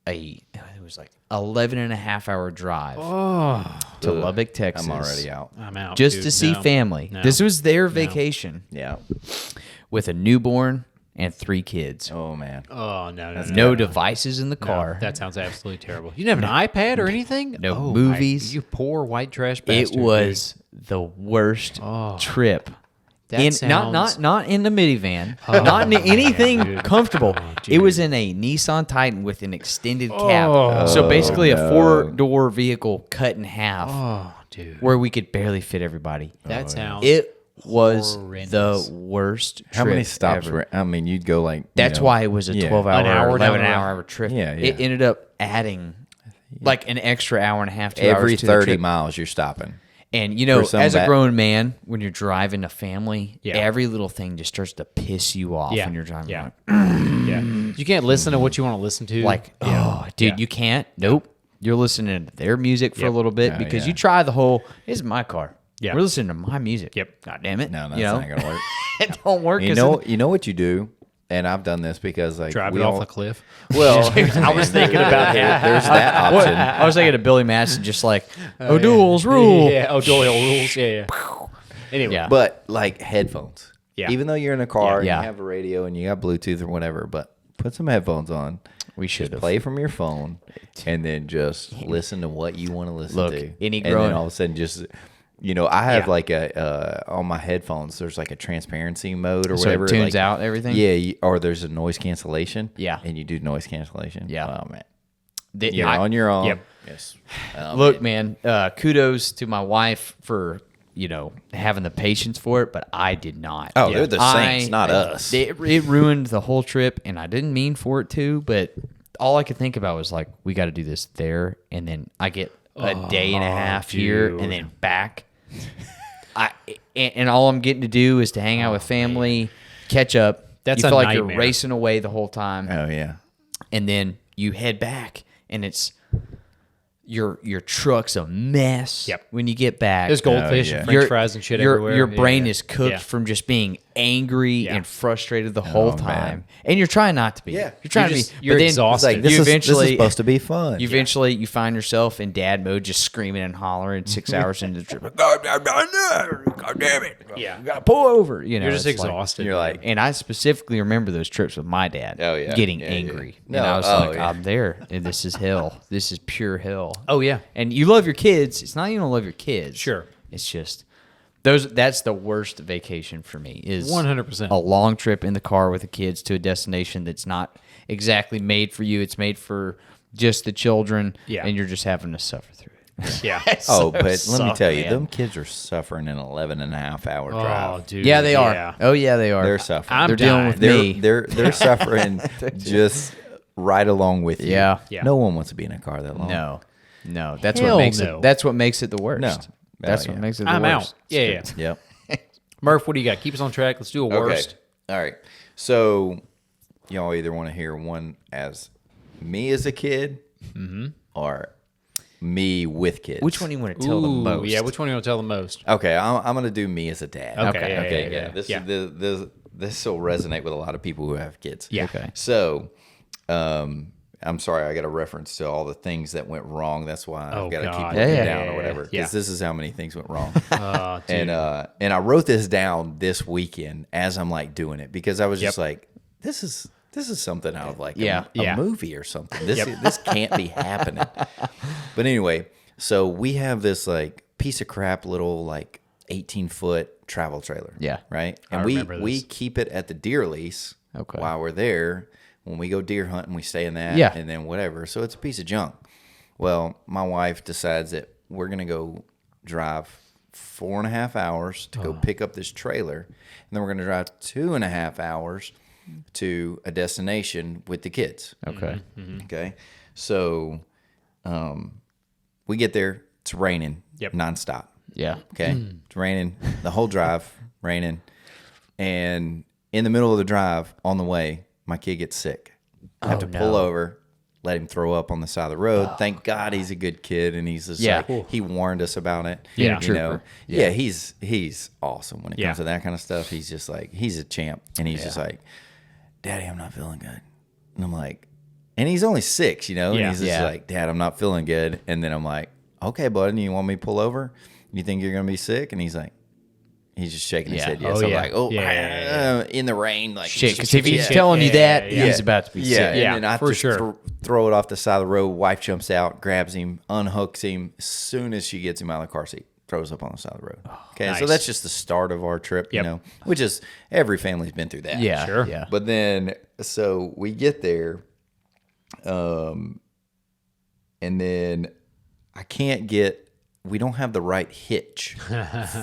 it was like 11 and a half hour drive to Lubbock, Texas. I'm already out. I'm out. Just dude. to see No. family. No. This was their vacation Yeah. with a newborn and 3 kids. Oh man. Oh no. No devices in the car. That sounds absolutely terrible. You didn't have an iPad or anything? No Oh, movies. you poor white trash It bastard. was the worst trip. That sounds- Not in the minivan, not in anything dude. comfortable. dude. It was in a Nissan Titan with an extended cab. Oh. So basically, a 4-door vehicle cut in half, Oh, dude. where we could barely fit everybody. That sounds. It was horrendous. the worst. How many trip stops ever. were? I mean, you'd go like. That's why it was a 12-hour, An hour down 11-hour trip. Yeah, It yeah. ended up adding like an extra hour and a half, 2 every hours to the 30 trip. miles you're stopping. And For some as a back- grown man, when you're driving a family, Yeah. every little thing just starts to piss you off Yeah. when you're driving. Yeah. Like, Yeah. You can't listen to what you want to listen to. oh, dude, Yeah. you can't. Nope. You're listening to their music for a little bit Oh, because yeah. you try the whole, this is my car. Yeah. We're listening to my music. Yep. God damn it. No, that's you know? not gonna work. It don't work. You know what you do and I've done this because like Drive we it off all- the cliff. Well, I was thinking about that. there's that option. I was thinking of Billy Madison, just like O'Doul's rule. Yeah. Oh, Doyle rules. Yeah. Anyway. Yeah. But like headphones. Yeah. Even though you're in a car Yeah. and you have a radio and you got Bluetooth or whatever, but put some headphones on. We should have. Play from your phone and then just listen to what you want to listen Look, to. any and growing- then all of a sudden just I have Yeah. like a on my headphones there's like a transparency mode or So whatever. it tunes like, out everything? Yeah, or there's a noise cancellation. Yeah. And you do noise cancellation. Yeah. Oh man. The- You're I- on your own. Yep. Yes. Look, man, kudos to my wife for having the patience for it, but I did not. Oh, they're the saints, not us. It ruined the whole trip, and I didn't mean for it to, but all I could think about was like, we got to do this there, and then I get a day and a half here, dude. and then back. And all I'm getting to do is to hang out with family, catch up. That's you a feel like nightmare. you're racing away the whole time, Oh yeah. and then you head back, and it's your truck's a mess. Yep. When you get back, There's goldfish yeah. and French fries and shit everywhere. Your brain Yeah. is cooked Yeah. from just being angry Yeah. and frustrated the whole man. time, and you're trying not to be. Yeah. You're trying You're to just- be. you're but then exhausted. It's like this you is eventually supposed to be fun. You eventually you find yourself in dad mode, just screaming and hollering 6 hours into the trip. God damn it! Yeah. You gotta pull over. You're just it's like- exhausted. You're like, and I specifically remember those trips with my dad. Oh, yeah. Getting Yeah, yeah. angry. No, And I was oh, like, yeah. I'm there, and this is hell. This is pure hell. Oh, yeah. And you love your kids. It's not you don't love your kids. Sure. It's just that's the worst vacation for me. Is 100%. a long trip in the car with the kids to a destination that's not exactly made for you. It's made for just the children. Yeah. And you're just having to suffer through it. Yeah. oh, but let me suck, tell you, man. them kids are suffering an 11.5-hour Oh, drive. dude. Yeah, they are. Oh yeah, they are. They're suffering. I'm They're dealing dying. with They're me. they're suffering just right along with you. Yeah. Yeah. No one wants to be in a car that long. No. That's Hell what makes no. it. That's what makes it the worst. No. That's Oh, what yeah. makes it the I'm worst. out. Yeah. Yep. Murph, what do you got? Keep us on track. Let's do a worst. Okay. All right. So y'all either want to hear one as me as a kid or me with kids. Which one do you want to tell the Ooh, most? yeah, which one do you want to tell the most? Okay, I'm gonna do me as a dad. Okay, yeah, Okay. yeah, yeah. This Yeah. this will resonate with a lot of people who have kids. Yeah. Okay. So, I'm sorry, I got a reference to all the things that went wrong. That's why Oh, I've got to keep God. looking Yeah, down yeah, or whatever. Because yeah. this is how many things went wrong. Dude. and I wrote this down this weekend as I'm like doing it because I was just like, this is something out of like Yeah. a Yeah. movie or something. This can't be happening. But anyway, so we have this like piece of crap little like 18-foot travel trailer. Yeah. Right. I And remember we this. keep it at the deer lease Okay. while we're there. When we go deer hunting, we stay in that. Yeah. And then whatever. So it's a piece of junk. Well, my wife decides that we're going to go drive 4.5 hours to go pick up this trailer. And then we're going to drive 2.5 hours to a destination with the kids. Okay. Okay. So we get there. It's raining Yep. nonstop. Yeah. Okay. It's raining the whole drive, raining. And in the middle of the drive on the way, my kid gets sick. I have to pull over, let him throw up on the side of the road. Thank God he's a good kid and he's just Yeah. like, he warned us about it. Yeah. You know, Trooper. yeah, he's awesome when it Yeah. comes to that kind of stuff. He's just like, he's a champ. And he's just like, Daddy, I'm not feeling good. And I'm like, and he's only 6, you know, and Yeah. he's just Yeah. like, Dad, I'm not feeling good. And then I'm like, okay, bud, you want me to pull over? You think you're going to be sick? And he's like, he's just shaking his Yeah. head. Yes. Oh, I'm yeah. like, oh, Yeah. in the rain. Like, Shit, because if he's Yeah. telling you Yeah, that, yeah. he's about to be yeah, sick. Yeah, and then I for just sure. throw it off the side of the road. Wife jumps out, grabs him, unhooks him. As soon as she gets him out of the car seat, throws up on the side of the road. Okay, nice. so that's just the start of our trip, you Yep. know, which is every family's been through that. Yeah. Sure. Yeah. But then, so we get there, and then I can't get. We don't have the right hitch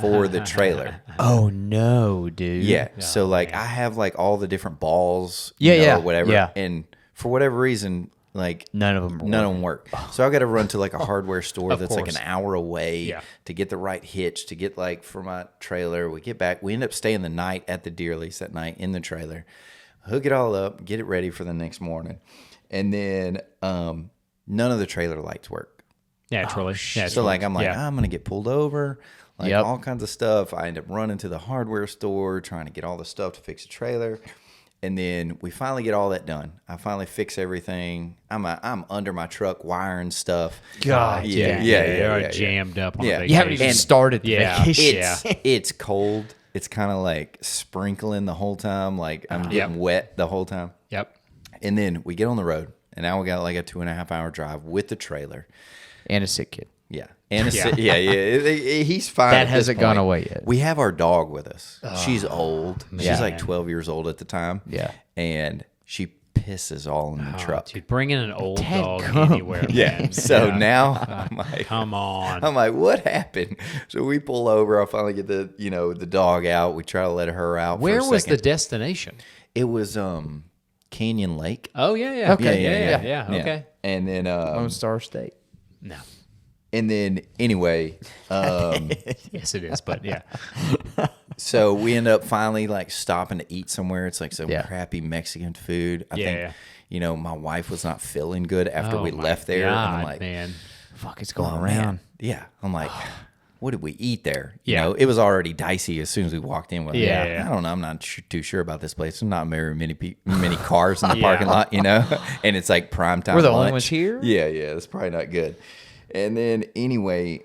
for the trailer. Oh no, dude. Yeah. So like I have like all the different balls, Yeah, you know, yeah, or whatever. yeah. And for whatever reason, like None of them. none of them work. So I got to run to like a hardware store that's like course. an hour away Yeah. to get the right hitch to get like for my trailer. We get back. We end up staying the night at the deer lease that night in the trailer, hook it all up, get it ready for the next morning, and then none of the trailer lights work. Naturally. So like I'm like I'm gonna get pulled over, like Yep. all kinds of stuff. I end up running to the hardware store trying to get all the stuff to fix the trailer. And then we finally get all that done. I finally fix everything. I'm under my truck wiring stuff. God, You're jammed up on Yeah. the vacation. You haven't even started the vacation. It's cold. It's kind of like sprinkling the whole time. Like I'm getting wet the whole time. Yep. And then we get on the road, and now we got like a 2.5 hour drive with the trailer. And a sick kid. Yeah. And he's fine. That at this hasn't gone point. away yet. We have our dog with us. She's old. She's like 12 years old at the time. Yeah. And she pisses all in the truck. Dude, bringing an old dog anywhere. Yeah. Man. So now I'm like, Come on. I'm like, what happened? So we pull over. I finally get the dog out. We try to let her out. Where for a was the second. destination? It was Canyon Lake. Oh, yeah. Okay. Yeah. Okay. And then Lone Star State. No. and then anyway, Yes, it is. But yeah. so we end up finally like stopping to eat somewhere. It's like some Yeah. crappy Mexican food. I Yeah. think, my wife was not feeling good after we Oh, my left there. God, and I'm like, man. Fuck, it's going oh, around. man. Yeah. I'm like, what did we eat there? Yeah. It was already dicey as soon as we walked in. We're like, Yeah. I don't know. I'm not too sure about this place. There's not very many cars in the parking lot, and it's like prime time. We're the lunch. only ones here? Yeah. That's probably not good. And then anyway,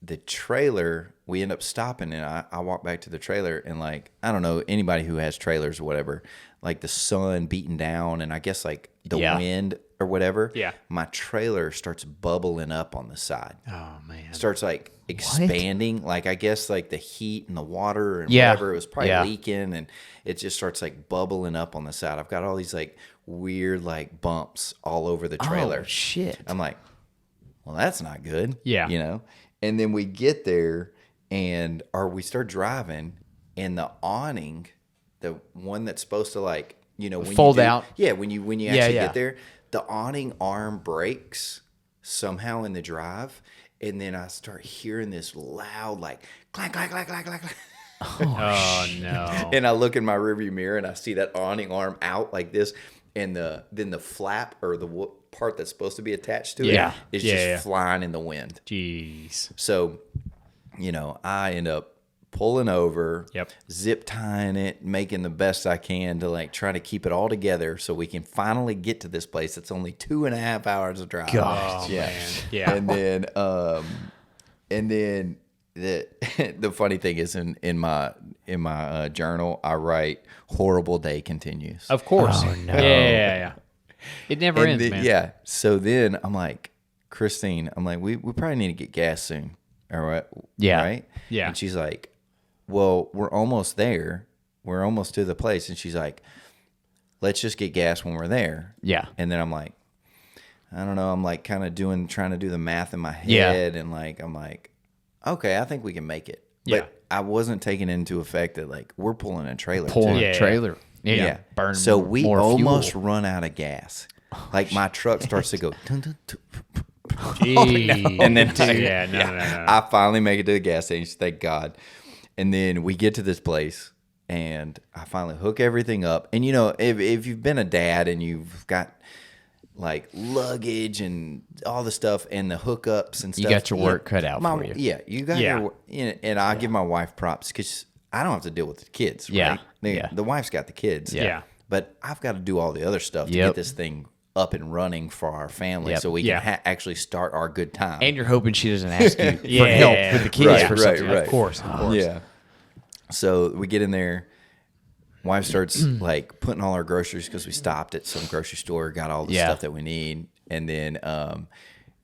the trailer, we end up stopping, and I walk back to the trailer, and like, I don't know, anybody who has trailers or whatever, like the sun beating down, and I guess like the wind or whatever, my trailer starts bubbling up on the side. Oh, man. Starts like expanding, like I guess like the heat and the water and Yeah. whatever, it was probably Yeah. leaking, and it just starts like bubbling up on the side. I've got all these like weird like bumps all over the trailer. Oh, shit. I'm like, well, that's not good. Yeah. And then we get there we start driving, and the awning, the one that's supposed to like, when Fold you do, out. Yeah, when you actually yeah. get there, the awning arm breaks somehow in the drive, and then I start hearing this loud like clack clack clack clack clack clack. Oh, no. And I look in my rearview mirror and I see that awning arm out like this, and then the flap or the part that's supposed to be attached to it is just flying in the wind. Jeez. So, I end up pulling over, Yep. zip tying it, making the best I can to like try to keep it all together so we can finally get to this place. It's only 2.5 hours of drive. God. Oh, man. Yeah. And then the funny thing is in my journal I write horrible day continues. Of course. Oh, no. Yeah. It never And ends, then- man. Yeah. So then I'm like, Christine, we probably need to get gas soon. All right. Yeah. Right. Yeah. And she's like, well, we're almost there. We're almost to the place. And she's like, let's just get gas when we're there. Yeah. And then I'm like, I don't know. I'm like kind of trying to do the math in my head. Yeah. And like, I'm like, okay, I think we can make it. Yeah. But I wasn't taking into effect that like we're pulling a trailer Pulling too. Yeah. a trailer. Yeah. Burn So we more almost fuel. run out of gas. Like my truck starts to go. Dun, dun, dun. Jeez. And then No. I finally make it to the gas station, thank God. And then we get to this place, and I finally hook everything up. And if you've been a dad and you've got like luggage and all the stuff and the hookups and stuff, You got your work cut out for you. Yeah, you got your. And I give my wife props because I don't have to deal with the kids. Yeah, Right? The wife's got the kids. Yeah. But I've got to do all the other stuff to Yep. get this thing up and running for our family, Yep. so we Yeah. can actually start our good time. And you're hoping she doesn't ask you for Yeah. help with the kids Right, for right, something. right. Of course. Yeah. So we get in there. Wife starts like putting all our groceries because we stopped at some grocery store, got all the Yeah. stuff that we need, and then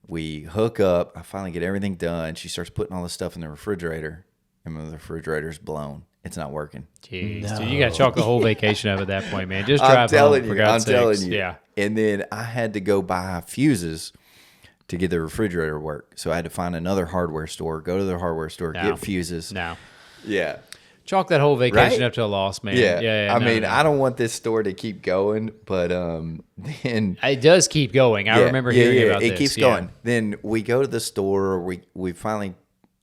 we hook up. I finally get everything done. She starts putting all the stuff in the refrigerator, and the refrigerator's blown. It's not working. Jeez, dude, you got to chalk the whole vacation up at that point, man. Just drive I'm telling home, you. for God's I'm telling sakes. you. Yeah. And then I had to go buy fuses to get the refrigerator to work. So I had to find another hardware store, go to the hardware store, get fuses. No. Yeah. Chalk that whole vacation Right? up to a loss, man. Yeah. Yeah. I no, mean, no. I don't want this store to keep going, but then It does keep going. I remember hearing about it this. keeps Yeah. going. Then we go to the store. We finally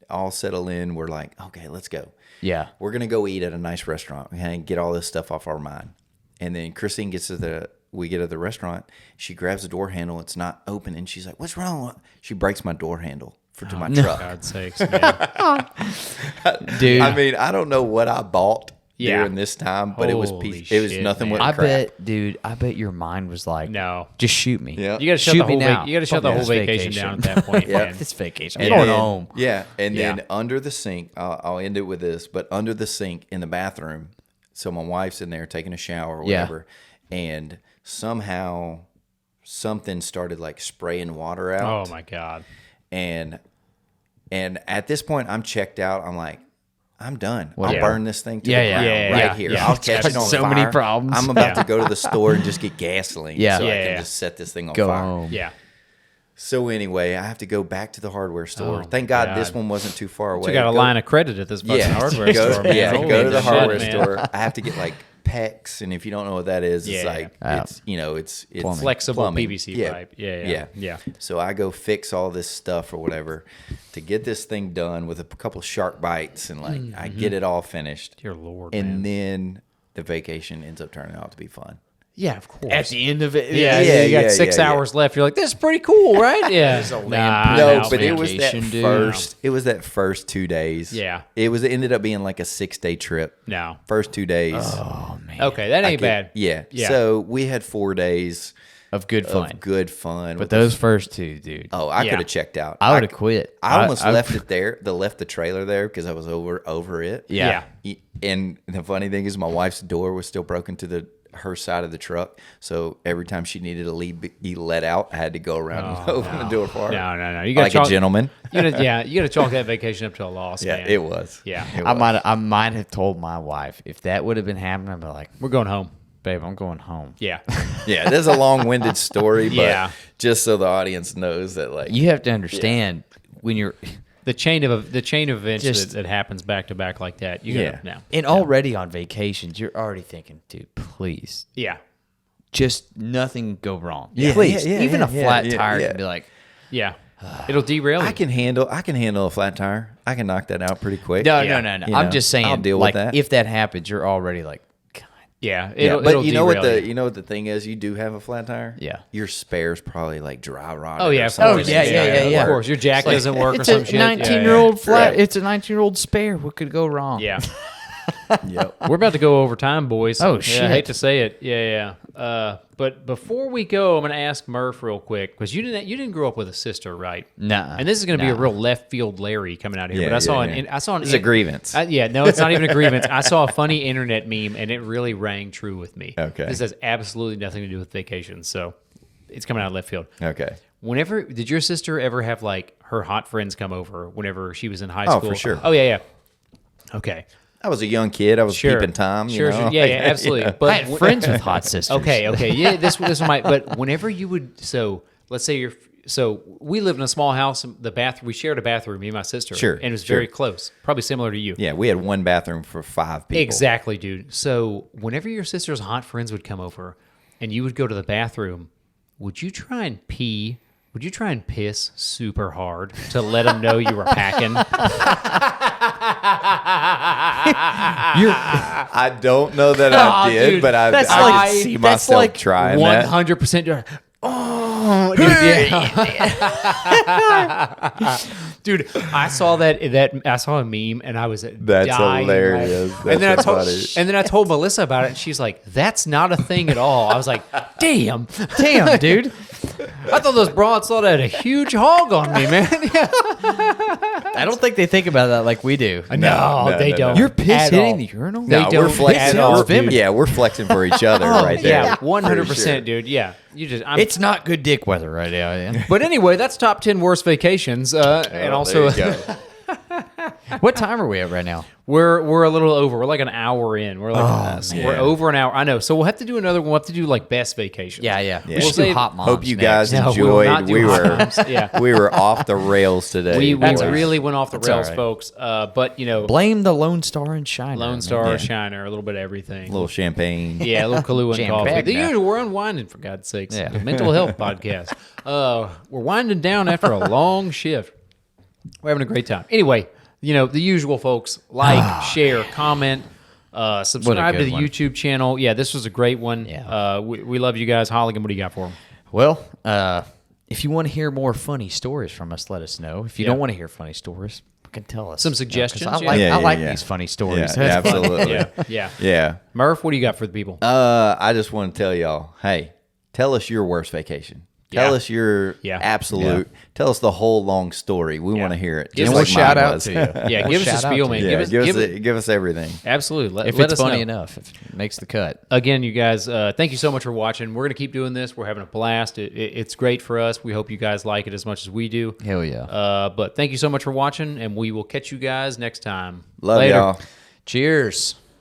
all settle in. We're like, okay, let's go. Yeah. We're gonna go eat at a nice restaurant and get all this stuff off our mind. And then Christine we get at the restaurant. She grabs the door handle. It's not open, and she's like, "What's wrong?" She breaks my door handle to my For truck. God's sakes, man. Dude. I mean, I don't know what I bought during this time, but it was Holy it was shit, nothing man. but I crap. bet, dude. I bet your mind was like, No. just shoot me. Yeah. You got to shut Shoot the me whole now. you got to shut the Fuck whole this vacation down at that point, man. This vacation. And I'm going then- home. Yeah, and then Yeah. under the sink, I'll end it with this, but under the sink in the bathroom, so my wife's in there taking a shower or Yeah. whatever, and somehow something started like spraying water out. Oh my god. And at this point, I'm checked out. I'm like, I'm done. I'll Yeah. burn this thing to Yeah, the yeah. ground Yeah, right yeah, here. yeah. I'll catch it on So fire. many problems. I'm about to go to the store and just get gasoline Yeah. so Yeah, I can yeah. just set this thing on Go fire. home. Yeah. So anyway, I have to go back to the hardware store. Oh, Thank God, God. this one wasn't too far away. So you got a Go- line of credit at this fucking hardware go, store, man. Yeah, Holy go to the shit, hardware man. store. I have to get like PEX, and if you don't know what that is, Yeah. it's like it's Plumbing. Flexible plumbing. PVC Yeah. pipe. Yeah. So I go fix all this stuff or whatever to get this thing done with a couple shark bites, and like I get it all finished. Dear Lord, And man. then the vacation ends up turning out to be fun. Yeah, of course. At the end of it, yeah, Yeah, you got yeah, 6 yeah, yeah. hours left. You're like, this is pretty cool, right? Yeah. Nah, No, no, but it man. was that vacation, dude. first. It was that first 2 days. Yeah. It ended up being like a 6-day trip. No. First 2 days. Oh man, Okay, that ain't bad. Yeah. Yeah. So we had 4 days of good fun. of good fun. But with those first two, dude, I Yeah. could have checked out. I would have quit. I almost left it there. Left the trailer there because I was over it. Yeah. And the funny thing is, my wife's door was still broken to her side of the truck. So every time she needed to be let out, I had to go around and open the door for her. No. You got Like a gentleman. You got to chalk that vacation up to a loss, Yeah, man. it was. Yeah. It I was. might have told my wife if that would have been happening. I'd be like, We're going home. babe, I'm going home. Yeah. Yeah, this is a long-winded story, but Yeah. just so the audience knows that, like, You have to understand when you're The chain of events Just- that happens back to back like that. You got Yeah. to now. and already on vacations, you're already thinking, dude, please, Yeah. just nothing go wrong. Yeah, please, yeah, yeah, even a yeah, flat yeah, tire yeah. can be like, Yeah. It'll derail you. I can handle a flat tire. I can knock that out pretty quick. no. Yeah. You know, I'm just saying, I'll deal with like, that. if that happens, you're already like, God, Yeah. Yeah, It'll but you know what derail you know what the thing is? You do have a flat tire. Yeah. Your spare's probably like dry rotted. Oh, yeah. or Of something. course. yeah. Of course. Your jack doesn't work or it's some a shit. 19-year-old flat. Right. It's a 19-year-old spare. What could go wrong? Yeah. Yep. We're about to go over time, boys. Oh, Yeah, shit. I hate to say it. Yeah. But before we go, I'm going to ask Murph real quick because you didn't grow up with a sister, right? Nah. And this is going to be a Nah. real left field Larry coming out here. Yeah, But I saw yeah, an yeah. I saw an It's a grievance. Yeah, no, it's not even a grievance. I saw a funny internet meme and it really rang true with me. Okay. This has absolutely nothing to do with vacations, so it's coming out of left field. Okay. Whenever did your sister ever have like her hot friends come over whenever she was in high Oh, school? for sure. Oh yeah. Okay. I was a young kid. I was Sure. keeping time. Sure. You know? Yeah, absolutely. Yeah. But I had friends with hot sisters. Okay. Yeah, this one might. But whenever you would, so let's say we lived in a small house. We shared a bathroom, me and my sister. Sure, and it was sure. very close, probably similar to you. Yeah, we had one bathroom for 5 people. Exactly, dude. So whenever your sister's hot friends would come over, and you would go to the bathroom, would you try and pee? Would you try and piss super hard to let them know you were packing? I don't know that I Oh, did, dude, but I that's could like- see that's myself like trying that. 100%. Oh, dude, yeah. Dude, I saw I saw a meme and I was That's dying. hilarious. and then That's funny. I told Melissa about it and she's like, "That's not a thing at all." I was like, "Damn, Damn, dude. I thought those broads thought I had a huge hog on me, man." I don't think they think about that like we do. No, they no, don't. Your piss at hitting all. the urinal? They No, don't we're flexing. at all, We're- dude. yeah, we're flexing for each other right there. Yeah, for 100%, sure. dude. Yeah, you just. It's not good dick weather right now. Yeah. But anyway, that's top 10 worst vacations, and also Oh, there you go. What time are we at right now? we're a little over. We're like an hour in. We're like man. we're over an hour. I know. So we'll have to do another one. We'll have to do like best vacations. Yeah. We We'll should say- do hot moms. Hope you next. guys No, we will not enjoyed. do We hot were moms. Yeah. we were off the rails today. We boys. really went off the That's rails, all right. folks. But you know, blame the Lone Star and Shiner. Lone man. Star, Yeah. Shiner, a little bit of everything. a little champagne. Yeah, a little Kahlua and Jam coffee. packed The now. usual. We're unwinding for God's sakes. Yeah. Mental health podcast. We're winding down after a long shift. We're having a great time. Anyway, you know the usual, folks. Like, share, comment, subscribe to good the one. YouTube channel. Yeah, this was a great one. Yeah. We love you guys. Holligan, what do you got for them? Well, if you want to hear more funny stories from us, let us know. If you Yeah. don't want to hear funny stories, Fucking tell us Some suggestions, 'cause yeah. I like Yeah. these funny stories. Yeah, That's fun. absolutely. Yeah. Yeah. Murph, what do you got for the people? I just want to tell y'all, hey, tell us your worst vacation. Tell Yeah. us your Yeah. absolute. Tell us the whole long story. We want to hear it. Give Just us we'll a like shout mine out was. to you. Yeah, We'll give us a shout out spiel, to man. you. Yeah, Give give us everything. absolutely. Let If us it's funny know. enough, if it makes the cut. Again, you guys, thank you so much for watching. We're going to keep doing this. We're having a blast. It's great for us. We hope you guys like it as much as we do. Hell yeah. But thank you so much for watching, and we will catch you guys next time. Love Later. y'all. Cheers.